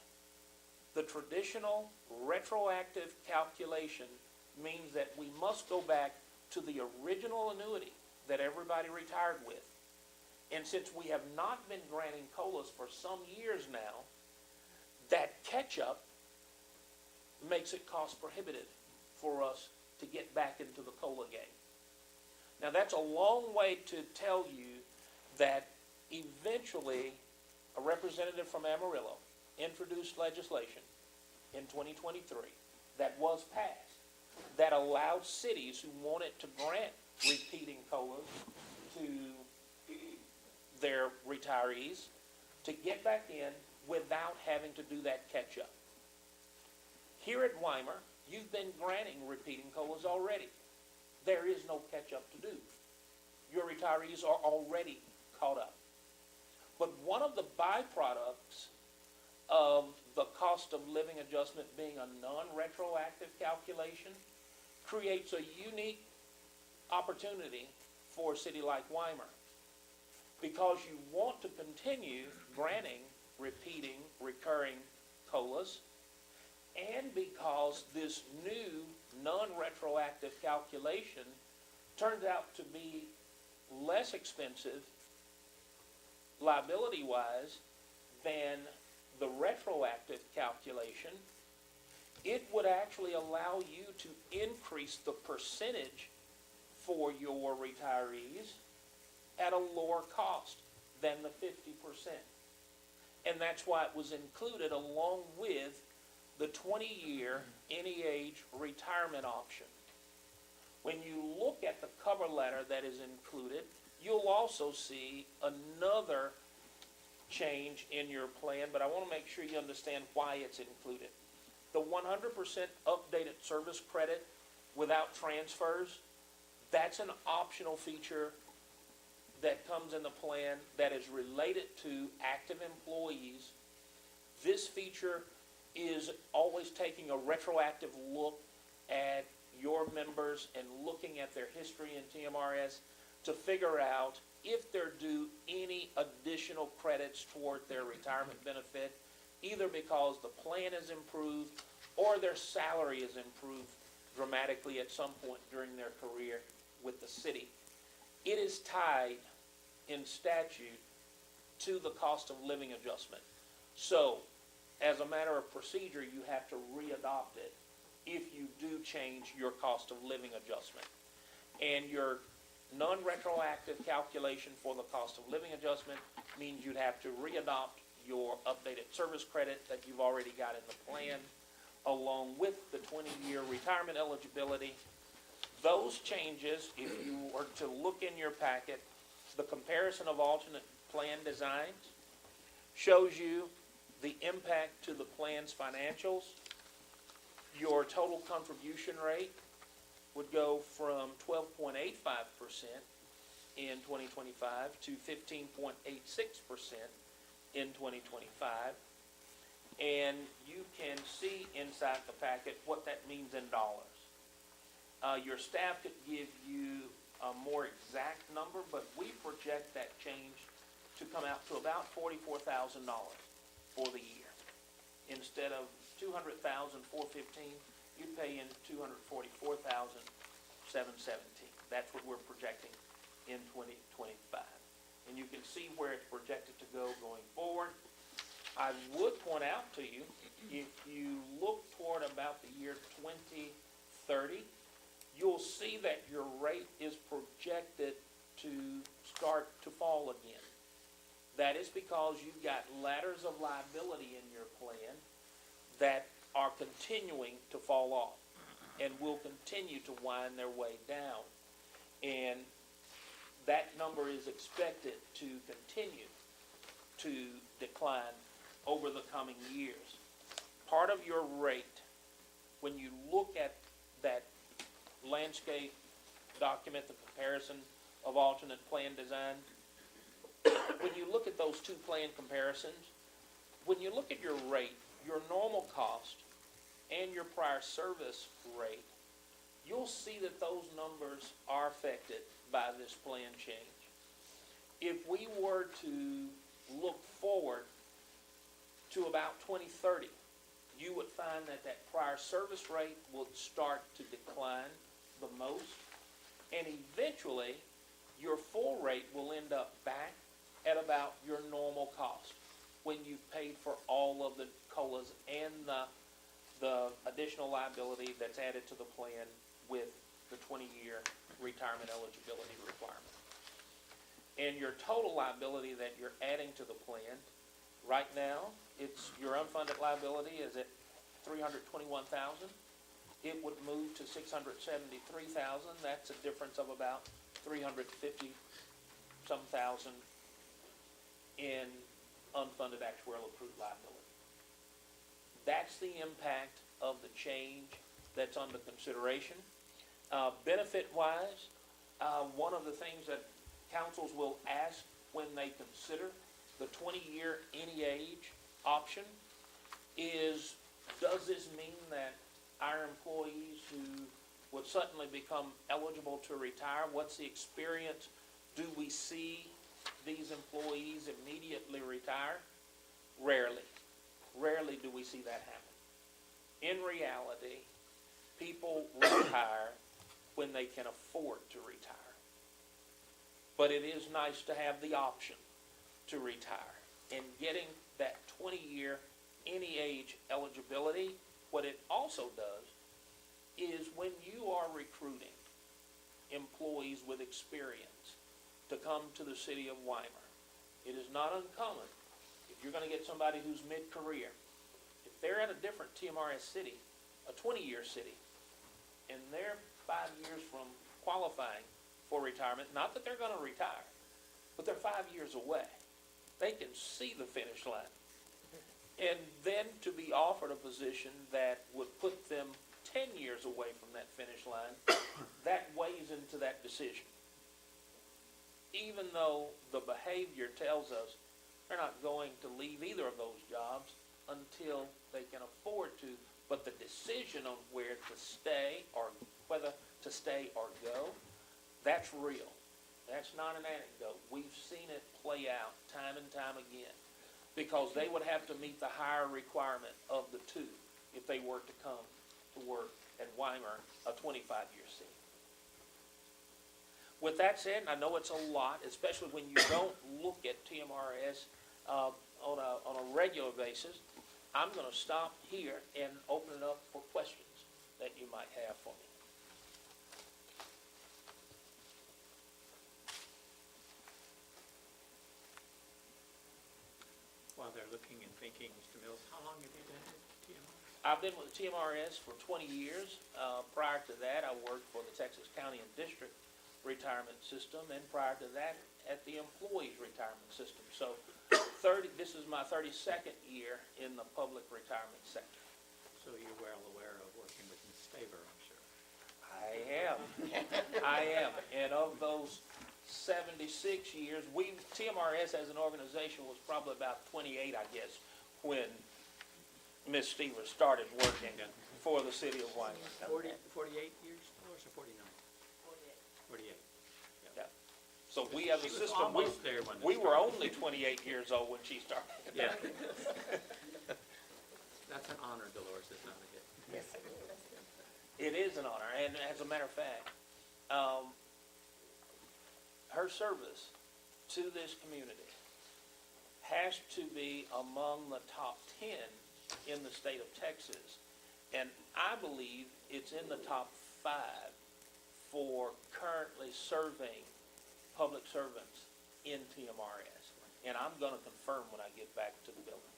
the traditional retroactive calculation means that we must go back to the original annuity that everybody retired with. And since we have not been granting COLAs for some years now, that catch-up makes it cost prohibitive for us to get back into the COLA game. Now, that's a long way to tell you that eventually a representative from Amarillo introduced legislation in 2023 that was passed that allowed cities who wanted to grant repeating COLAs to their retirees to get back in without having to do that catch-up. Here at Weimer, you've been granting repeating COLAs already. There is no catch-up to do. Your retirees are already caught up. But one of the byproducts of the cost of living adjustment being a non-retroactive calculation creates a unique opportunity for a city like Weimer. Because you want to continue granting, repeating, recurring COLAs, and because this new non-retroactive calculation turns out to be less expensive liability-wise than the retroactive calculation, it would actually allow you to increase the percentage for your retirees at a lower cost than the 50%. And that's why it was included along with the 20-year any age retirement option. When you look at the cover letter that is included, you'll also see another change in your plan, but I want to make sure you understand why it's included. The 100% updated service credit without transfers, that's an optional feature that comes in the plan that is related to active employees. This feature is always taking a retroactive look at your members and looking at their history in TMRS to figure out if they're due any additional credits toward their retirement benefit, either because the plan is improved or their salary is improved dramatically at some point during their career with the city. It is tied in statute to the cost of living adjustment. So, as a matter of procedure, you have to re-adopt it if you do change your cost of living adjustment. And your non-retroactive calculation for the cost of living adjustment means you'd have to re-adopt your updated service credit that you've already got in the plan, along with the 20-year retirement eligibility. Those changes, if you were to look in your packet, the comparison of alternate plan designs shows you the impact to the plan's financials. Your total contribution rate would go from 12.85% in 2025 to 15.86% in 2025. And you can see inside the packet what that means in dollars. Your staff could give you a more exact number, but we project that change to come out to about $44,000 for the year. Instead of $200,415, you'd pay in $244,717. That's what we're projecting in 2025. And you can see where it's projected to go going forward. I would point out to you, if you look toward about the year 2030, you'll see that your rate is projected to start to fall again. That is because you've got ladders of liability in your plan that are continuing to fall off and will continue to wind their way down. And that number is expected to continue to decline over the coming years. Part of your rate, when you look at that landscape document, the comparison of alternate plan design, when you look at those two plan comparisons, when you look at your rate, your normal cost and your prior service rate, you'll see that those numbers are affected by this plan change. If we were to look forward to about 2030, you would find that that prior service rate will start to decline the most, and eventually your full rate will end up back at about your normal cost when you've paid for all of the COLAs and the additional liability that's added to the plan with the 20-year retirement eligibility requirement. And your total liability that you're adding to the plan, right now, it's your unfunded liability is at $321,000. It would move to $673,000. That's a difference of about $350-some thousand in unfunded actuarial approved liability. That's the impact of the change that's under consideration. Benefit-wise, one of the things that councils will ask when they consider the 20-year any age option is, does this mean that our employees who would suddenly become eligible to retire, what's the experience? Do we see these employees immediately retire? Rarely. Rarely do we see that happen. In reality, people retire when they can afford to retire. But it is nice to have the option to retire. And getting that 20-year any age eligibility, what it also does is when you are recruiting employees with experience to come to the city of Weimar, it is not uncommon, if you're going to get somebody who's mid-career, if they're at a different TMRS city, a 20-year city, and they're 5 years from qualifying for retirement, not that they're going to retire, but they're 5 years away. They can see the finish line. And then to be offered a position that would put them 10 years away from that finish line, that weighs into that decision. Even though the behavior tells us they're not going to leave either of those jobs until they can afford to, but the decision on where to stay or whether to stay or go, that's real. That's not an anecdote. We've seen it play out time and time again because they would have to meet the higher requirement of the two if they were to come to work at Weimar, a 25-year city. With that said, and I know it's a lot, especially when you don't look at TMRS on a regular basis, I'm going to stop here and open it up for questions that you might have for me. While they're looking and thinking, Mr. Mills, how long have you been at TMRS? I've been with TMRS for 20 years. Prior to that, I worked for the Texas County and District Retirement System, and prior to that, at the Employees Retirement System. So this is my 32nd year in the public retirement sector. So you're well aware of working with Ms. Staver, I'm sure. I am. I am. And of those 76 years, TMRS as an organization was probably about 28, I guess, when Ms. Stever started working for the city of Weimar. 48 years, or 49? 48. 48. Yeah. So we as a She was system, almost there when it we were started. only 28 years old when she started. Yeah. That's an honor, Dolores, it's not a gift. Yes, It is an honor, and as a matter of fact, her service to this community has to be among the top 10 in the state of Texas. And I believe it's in the top 5 for currently serving public servants in TMRS. And I'm gonna confirm when I get back to the building.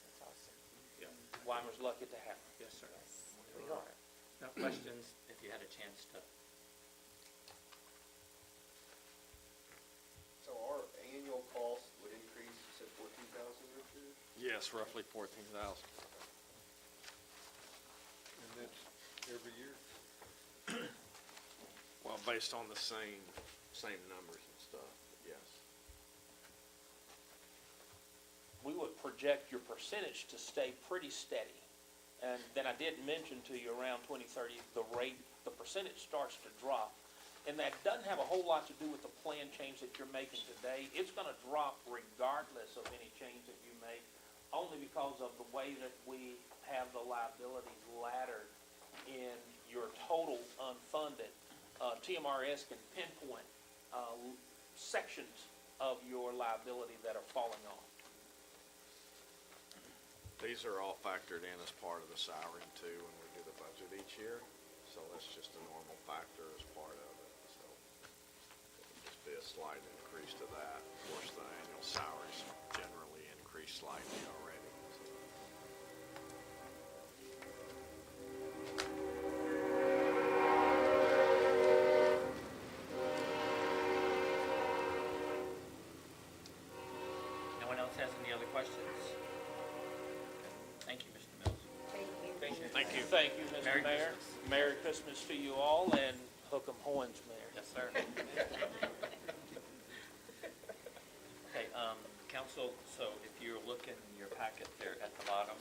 that's awesome. Weimer's lucky to have her. Yes, sir. We are. No questions, if you had a chance to. So our annual cost would increase, you said 14,000, Richard? Yes, roughly 14,000. And that's every year? Well, based on the same numbers and stuff, but yes. We would project your percentage to stay pretty steady. And then I did mention to you around 2030, the percentage starts to drop. And that doesn't have a whole lot to do with the plan change that you're making today. It's gonna drop regardless of any change that you make, only because of the way that we have the liabilities laddered in your total unfunded. TMRS can pinpoint, sections of your liability that are falling off. These are all factored in as part of the salary too when we do the budget each year. So that's just a normal factor as part of it. So it'll just be a slight increase to that. Of course, the annual salaries generally increase slightly already. No one else has any other questions? Thank you, Mr. Mills. Thank you. Thank you. Thank you, Mr. Merry Mayor. Christmas. Merry Christmas to you all, and hook 'em horns, Mayor. Yes, sir. Okay, council, so if you're looking in your packet there at the bottom,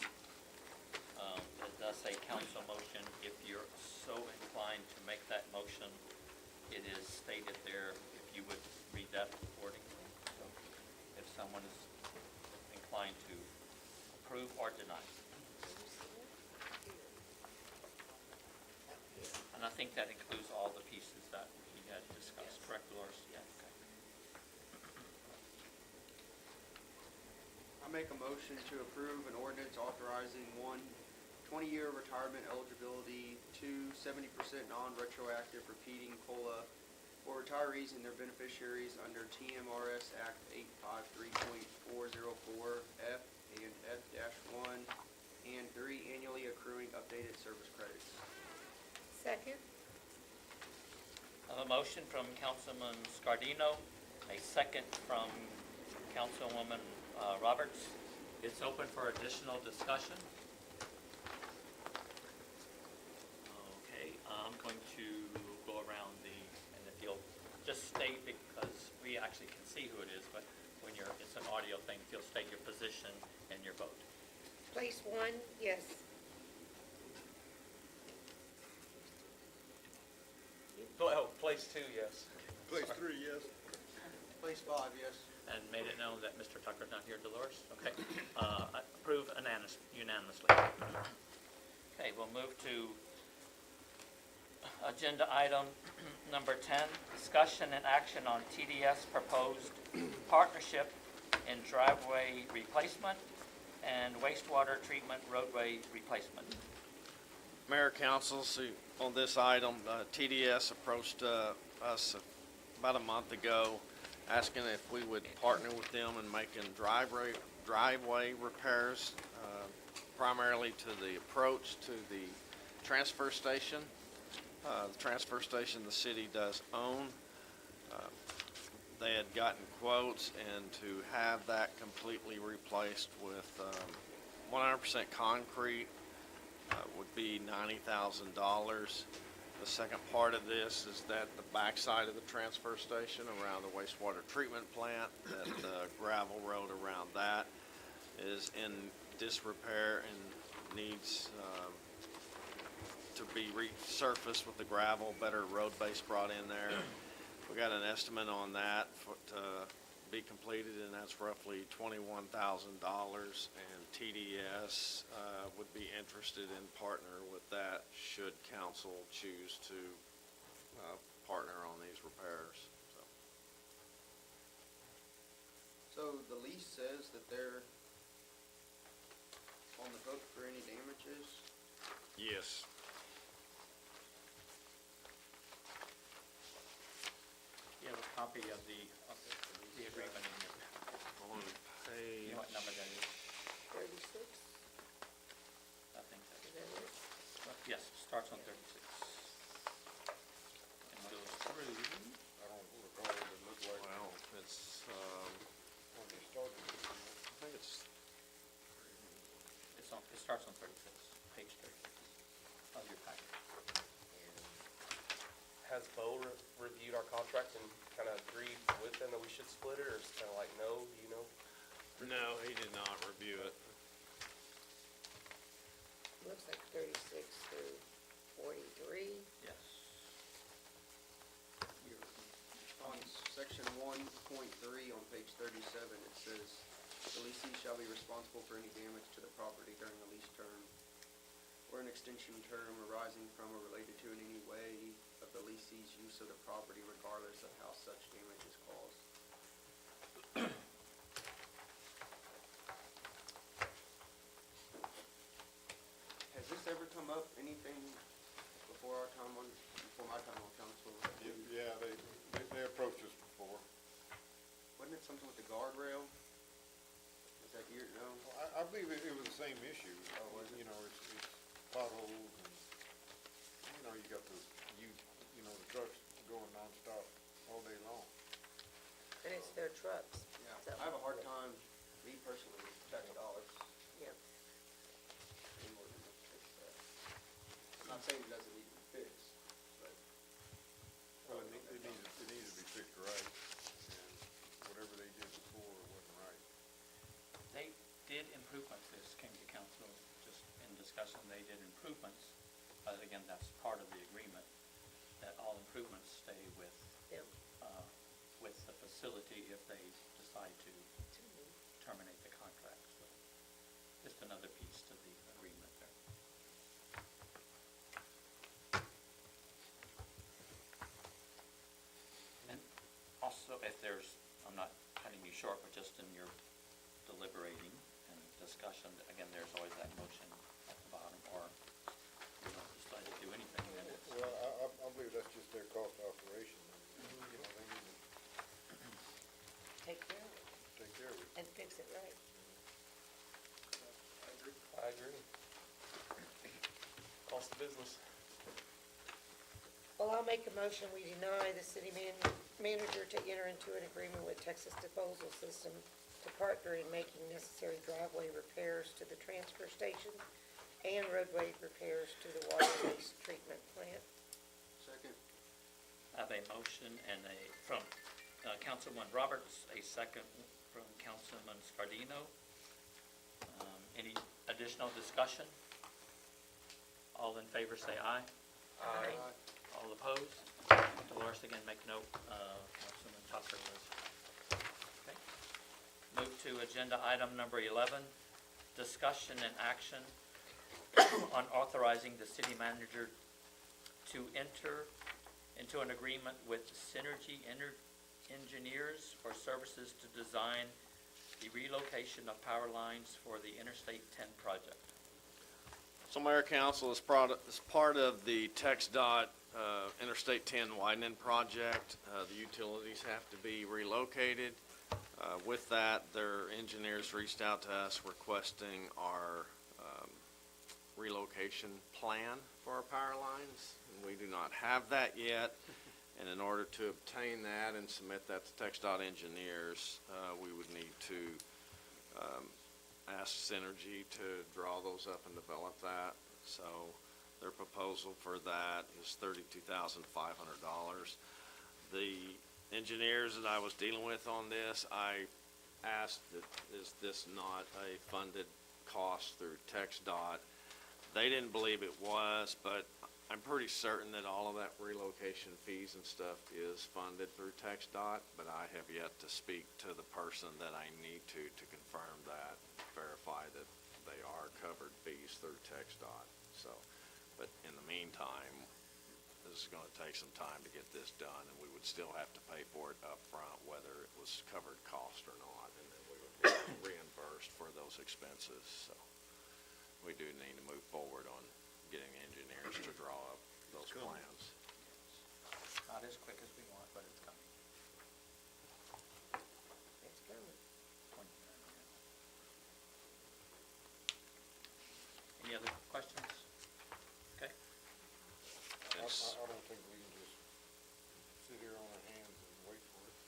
it does say council motion. If you're so inclined to make that motion, it is stated there, if you would read that accordingly. So if someone is inclined to approve or deny. And I think that includes all the pieces that we had discussed, correct, Dolores? Yeah, okay. I make a motion to approve an ordinance authorizing 1, 20-year retirement eligibility, 2, 70% non-retroactive repeating COLA for retirees and their beneficiaries under TMRS Act 853.404 F and F-1, and 3, annually accruing updated service credits. Second? I have a motion from Councilman Scardino, a second from Councilwoman Roberts. It's open for additional discussion. Okay, I'm going to go around and if you'll just state, because we actually can see who it is, but when it's an audio thing, if you'll state your position and your vote. Place one, yes. Oh, place 2, yes. Place 3, yes. Place 5, yes. And made it known that Mr. Tucker's not here, Dolores? Okay. Approve unanimously. Okay, we'll move to agenda item number 10, discussion and action on TDS proposed partnership in driveway replacement and wastewater treatment roadway replacement. Mayor, council, so on this item, TDS approached us about a month ago, asking if we would partner with them in making driveway repairs, primarily to the approach to the transfer station. The transfer station the city does own. They had gotten quotes, and to have that completely replaced with 100% concrete would be $90,000. The second part of this is that the backside of the transfer station around the wastewater treatment plant, that the gravel road around that is in disrepair and needs to be resurfaced with the gravel, better road base brought in there. We got an estimate on that to be completed, and that's roughly $21,000. And TDS would be interested in partner with that should council choose to partner on these repairs. So the lease says that they're on the hook for any damages. Yes. You have a copy of the agreement in your, On page. you know what number that is? 36, I think that is that it? yes, it starts on 36. And goes through, I don't recall what it looked like Well, it's, when they started. I think it's, it starts on 36, page 36 of your packet. Has Bo reviewed our contract and kind of agreed with them that we should split it, or is it kind of like, no, do you know? no, he did not review it. Looks like 36 through 43. Yes. On section 1.3 on page 37, it says, "The lessee shall be responsible for any damage to the property during the lease term or an extension term arising from or related to in any way of the lessee's use of the property regardless of how such damage is caused." Has this ever come up, anything before my time on council? Yeah, they approached us before. Wasn't it something with the guardrail? Is that year, no? I believe it was the same issue. You know, it's potholes and, you know, you got the trucks going nonstop all day long. And it's their trucks. Yeah, So- I have a hard time, me personally, with tax dollars. Yep. in order to fix that. I'm not saying it doesn't need to be fixed, but. Well, it needed to be fixed right, and whatever they did before wasn't right. They did improvements, this came to council just in discussion, they did improvements. Again, that's part of the agreement, that all improvements stay with, Yep. with the facility if they decide to terminate the contract. So just another piece to the agreement there. And also, if there's, I'm not cutting you short, but just in your deliberating and discussion, again, there's always that motion at the bottom, or you don't decide to do anything, then it's. Well, I believe that's just their cost of operation, and, you know, they need to Take care of it take care of it. and fix it right. I agree. Cost of business. Well, I'll make a motion, we deny the city manager to enter into an agreement with Texas Disposal System to partner in making necessary driveway repairs to the transfer station and roadway repairs to the water waste treatment plant. Second. I have a motion and from Councilman Roberts, a second from Councilman Scardino. Any additional discussion? All in favor say aye. Aye. All opposed? Dolores, again, make note, Councilman Tucker was. Okay. Move to agenda item number 11, discussion and action on authorizing the city manager to enter into an agreement with Synergy Engineers for services to design the relocation of power lines for the Interstate 10 project. So Mayor Council, as part of the TxDOT Interstate 10 widening project, the utilities have to be relocated. With that, their engineers reached out to us requesting our relocation plan for our power lines. And we do not have that yet. And in order to obtain that and submit that to TxDOT engineers, we would need to ask Synergy to draw those up and develop that. So their proposal for that is $32,500. The engineers that I was dealing with on this, I asked that, is this not a funded cost through TxDOT? They didn't believe it was, but I'm pretty certain that all of that relocation fees and stuff is funded through TxDOT, but I have yet to speak to the person that I need to confirm that, verify that they are covered fees through TxDOT. So, but in the meantime, this is gonna take some time to get this done, and we would still have to pay for it up front, whether it was covered cost or not, and then we would be reimbursed for those expenses. So we do need to move forward on getting engineers to draw up those plans. Not as quick as we want, but it's coming. It's coming. Any other questions? Okay. I don't think we can just sit here on our hands and wait for it.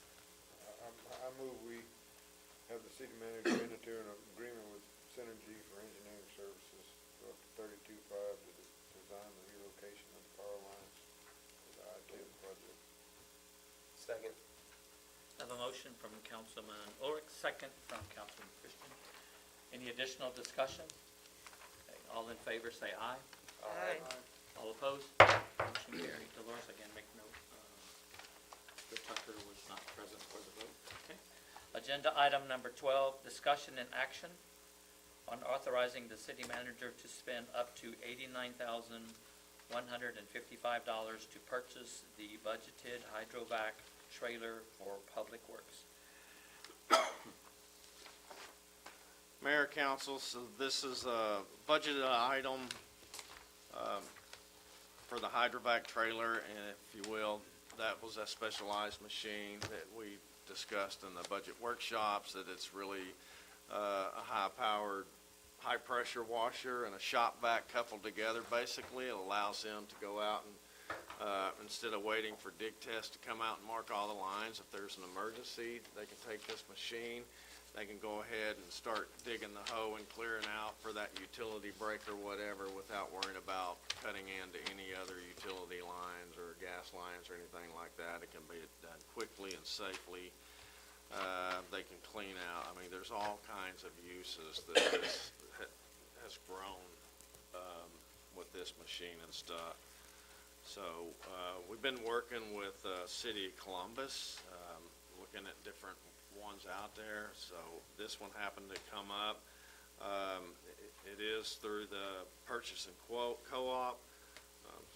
I move we have the city manager enter an agreement with Synergy for engineering services for up to $32,500 to design the relocation of the power lines for the I-10 project. Second. I have a motion from Councilman Ulrich, second from Councilman Christian. Any additional discussion? Okay, all in favor, say aye. Aye. All opposed? Motion carried. Dolores, again, make note, that Tucker was not present for the vote. Okay. Agenda item number 12, discussion and action on authorizing the city manager to spend up to $89,155 to purchase the budgeted hydrovac trailer for Public Works. Mayor, council, so this is a budgeted item for the hydrovac trailer, and if you will, that was a specialized machine that we discussed in the budget workshops, that it's really a high-powered, high-pressure washer and a shop vac coupled together. Basically, it allows them to go out and, instead of waiting for dig test to come out and mark all the lines, if there's an emergency, they can take this machine, they can go ahead and start digging the hole and clearing out for that utility break or whatever without worrying about cutting into any other utility lines or gas lines or anything like that. It can be done quickly and safely. They can clean out. I mean, there's all kinds of uses that this has grown with this machine and stuff. So we've been working with City of Columbus, looking at different ones out there. So this one happened to come up. It is through the purchase and co-op,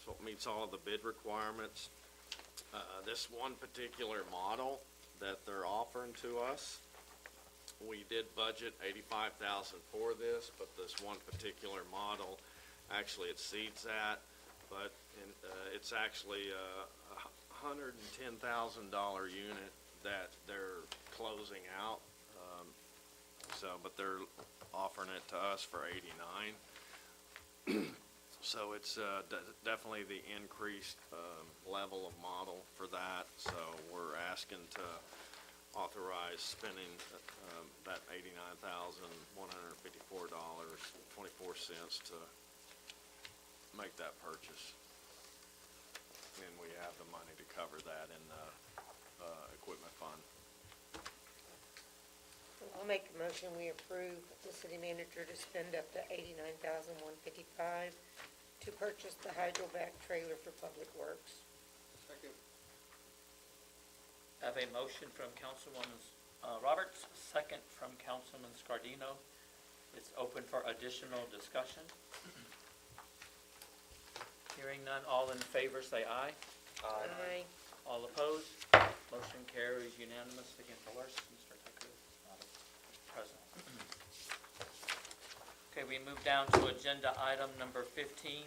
so it meets all of the bid requirements. This one particular model that they're offering to us, we did budget $85,000 for this, but this one particular model actually exceeds that. But it's actually a $110,000 unit that they're closing out. But they're offering it to us for $89,000. So it's definitely the increased level of model for that. So we're asking to authorize spending that $89,154.24 to make that purchase. And we have the money to cover that in the equipment fund. I'll make a motion, we approve the city manager to spend up to $89,155 to purchase the hydrovac trailer for Public Works. Second. I have a motion from Councilwoman Roberts, second from Councilman Scardino. It's open for additional discussion. Hearing none, all in favor say aye. Aye. All opposed? Motion carries unanimous. Again, Dolores, Mr. Tucker is not present. Okay, we move down to agenda item number 15,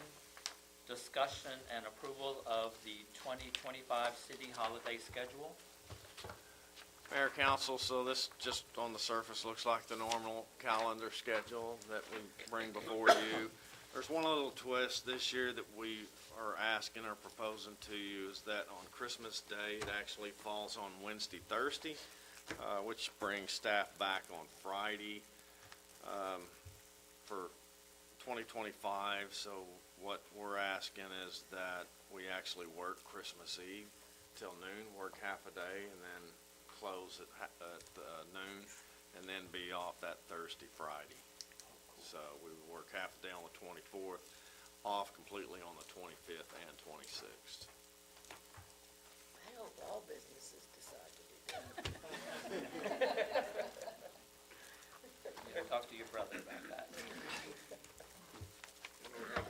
discussion and approval of the 2025 city holiday schedule. Mayor, council, so this just on the surface looks like the normal calendar schedule that we bring before you. There's one little twist this year that we are asking or proposing to you, is that on Christmas Day, it actually falls on Wednesday, Thursday, which brings staff back on Friday for 2025. So what we're asking is that we actually work Christmas Eve till noon, work half a day, and then close at noon, and then be off that Thursday, Friday. So we would work half a day on the 24th, off completely on the 25th and 26th. I hope all businesses decide to do that. Yeah, talk to your brother about that. I don't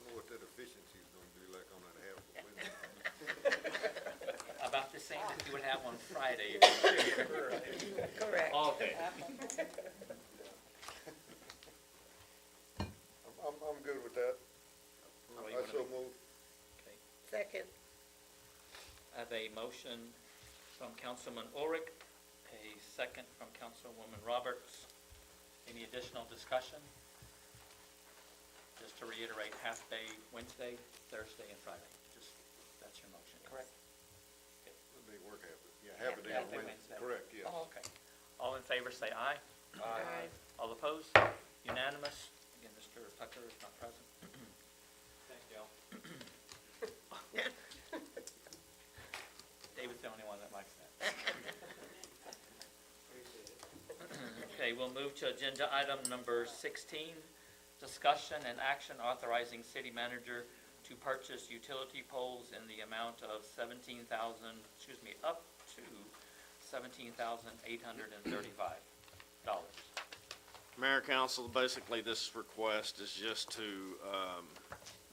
know what that efficiency's gonna be like on that half of Wednesday. About the same that you would have on Friday. Correct. All day. I'm good with that. Oh, you I wanna so make- move. Okay. Second. I have a motion from Councilman Ulrich, a second from Councilwoman Roberts. Any additional discussion? Just to reiterate, half-day Wednesday, Thursday, and Friday. Just, that's your motion, correct? They work half, yeah, half a day on Half-day Wednesday, correct, yes. Oh, okay. All in favor, say aye. Aye. All opposed? Unanimous? Again, Mr. Tucker is not present. Thank you. David's the only one that likes that. Okay, we'll move to agenda item number 16, discussion and action authorizing city manager to purchase utility poles in the amount of up to $17,835. Mayor, council, basically this request is just to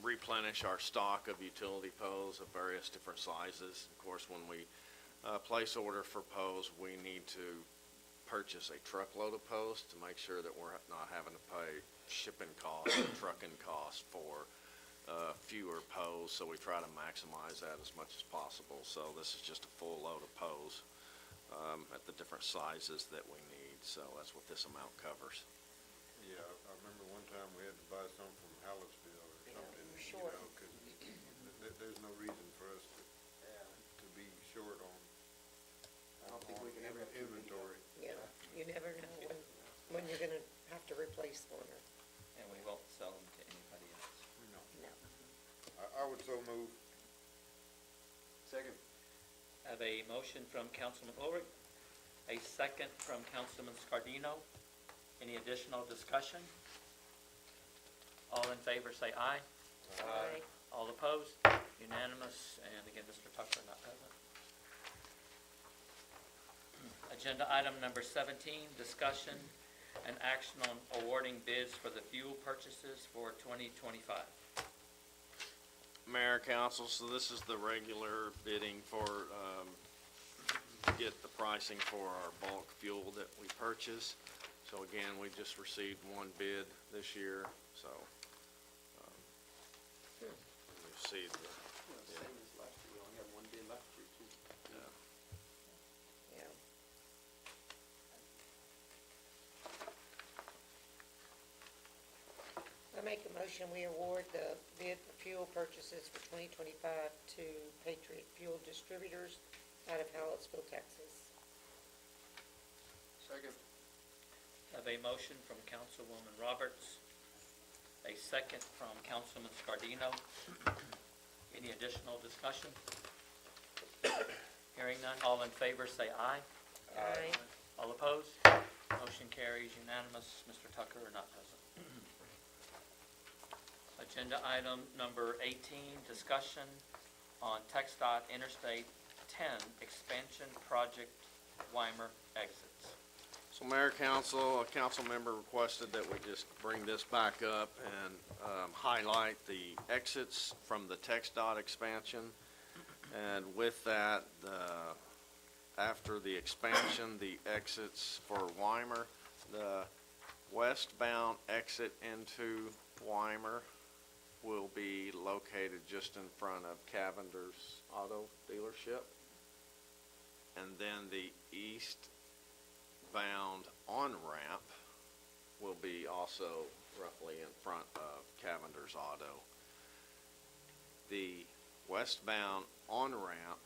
replenish our stock of utility poles of various different sizes. Of course, when we place order for poles, we need to purchase a truckload of poles to make sure that we're not having to pay shipping costs and trucking costs for fewer poles, so we try to maximize that as much as possible. So this is just a full load of poles at the different sizes that we need, so that's what this amount covers. Yeah, I remember one time we had to buy some from Hallettsville or something, we're you short. know, 'cause there's no reason for us to be short on inventory. Yeah, you never know when you're gonna have to replace one or, And we won't sell them to anybody else. No. no. I would so move. Second. I have a motion from Councilman Ulrich, a second from Councilman Scardino. Any additional discussion? All in favor, say aye. Aye. All opposed? Unanimous, and again, Mr. Tucker not present. Agenda item number 17, discussion and action on awarding bids for the fuel purchases for 2025. Mayor, council, so this is the regular bidding for, get the pricing for our bulk fuel that we purchase. So again, we just received one bid this year, so, you see the, Same as last year, we only had one bid last year too. yeah. Yeah. I make a motion, we award the bid for fuel purchases for 2025 to Patriot Fuel Distributors out of Hallettsville, Texas. Second. I have a motion from Councilwoman Roberts, a second from Councilman Scardino. Any additional discussion? Hearing none, all in favor say aye. Aye. All opposed? Motion carries unanimous. Mr. Tucker not present. Agenda item number 18, discussion on TxDOT Interstate 10 expansion project Weimer exits. So Mayor, council, a council member requested that we just bring this back up and highlight the exits from the TxDOT expansion. And with that, after the expansion, the exits for Weimer, the westbound exit into Weimer will be located just in front of Cavender's Auto Dealership. And then the eastbound on-ramp will be also roughly in front of Cavender's Auto. The westbound on-ramp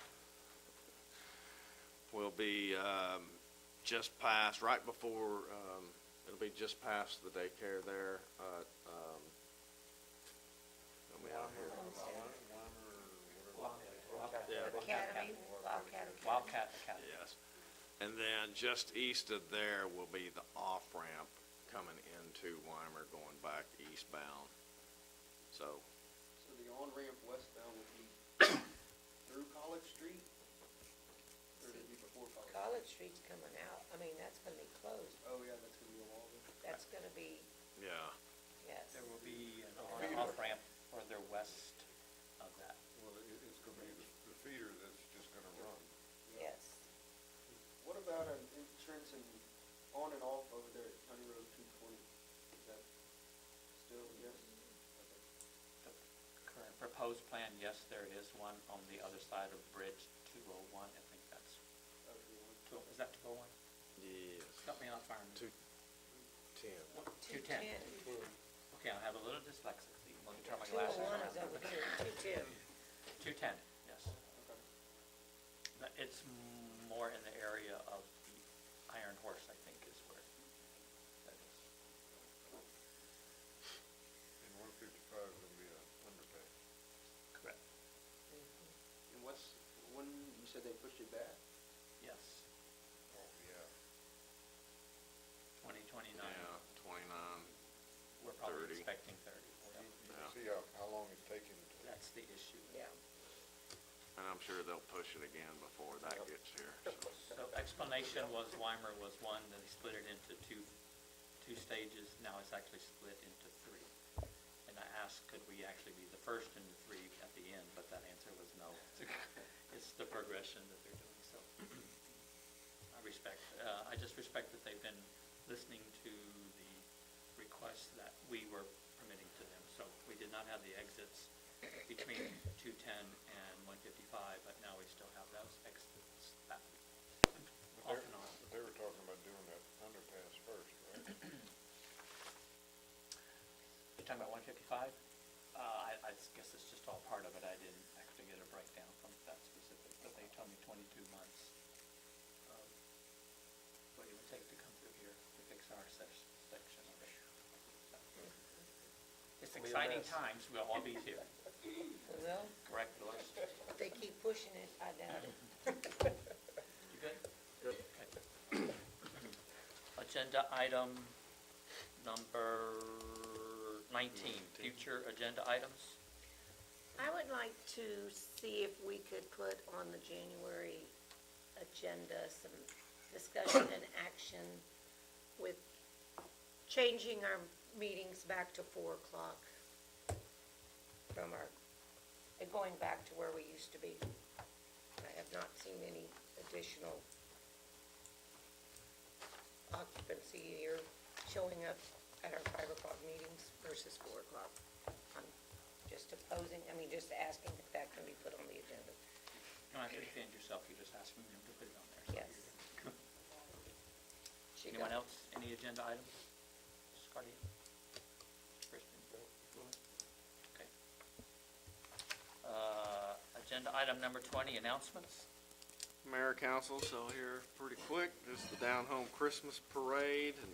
will be just past, right before, it'll be just past the daycare there. Help me out here. Academy, Wildcat Academy. Yes. And then just east of there will be the off-ramp coming into Weimer, going back eastbound. So on-ramp westbound would be through College Street? Or would it be before College? College Street's coming out, I mean, that's gonna be closed, Oh, yeah, that's gonna be a Walden. that's gonna be, Yeah. yes. There will be an on and off ramp further west of that. Well, it's gonna be the feeder that's just gonna run. Yes. What about an entrance and on and off over there at County Road 220? Is that still, yes? Okay. The current proposed plan, yes, there is one on the other side of Bridge 201. I think that's, is that 201? Yes. Cut me off, Fireman. 210. 210. Okay, I have a little dyslexic. See, let me turn my glasses 201 on. is over here, 210. 210, yes. It's more in the area of the Iron Horse, I think, is where that is. And 155 is gonna be a underpass. Correct. And when you said they pushed it back? Yes. Oh, yeah. 2029. Yeah, 29. We're probably 30. expecting 30. You can see how long it's taking to. That's the issue. Yeah. And I'm sure they'll push it again before that gets here. So explanation was Weimer was one, then they split it into two stages. Now it's actually split into three. And I asked, could we actually be the first in the three at the end, but that answer was no. It's the progression that they're doing, so. I just respect that they've been listening to the requests that we were permitting to them. So we did not have the exits between 210 and 155, but now we still have those exits back off and on. But they were talking about doing that underpass first, right? You're talking about 155? I guess it's just all part of it. I didn't actually get a breakdown from that specific, but they told me 22 months of what it would take to come through here to fix our section of it. So, it's It'll be a exciting mess. times. We'll all be here. Well, Correct, Lois? if they keep pushing it, I doubt it. You good? Good. Agenda item number 19, future agenda items. I would like to see if we could put on the January agenda some discussion and action with changing our meetings back to 4 o'clock from going back to where we used to be. I have not seen any additional occupancy here showing up at our 5 o'clock meetings versus 4 o'clock. I'm just opposing, just asking if that can be put on the agenda. You don't have to defend yourself, you're just asking them to put it on there. So Yes. you're good. She Anyone got- else, any agenda items? Scotty? Kristen? Okay. Agenda item number 20, announcements. Mayor, council, so here pretty quick, just the down home Christmas parade and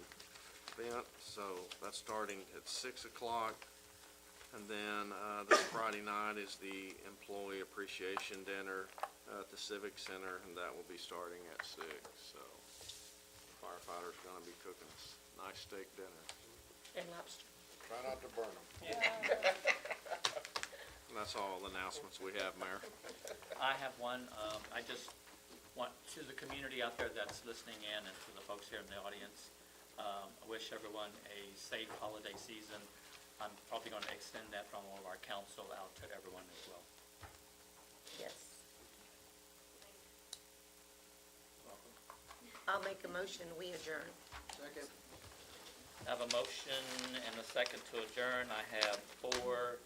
event. So that's starting at 6 o'clock. And then, this Friday night is the employee appreciation dinner at the Civic Center, and that will be starting at 6. So firefighters gonna be cooking us a nice steak dinner. And lobster. Try not to burn them. And that's all the announcements we have, Mayor. I have one, I just want, to the community out there that's listening in and to the folks here in the audience, I wish everyone a safe holiday season. I'm probably going to extend that from all of our council out to everyone as well. Yes. Welcome. I'll make a motion, we adjourn. Second. I have a motion and a second to adjourn. I have 4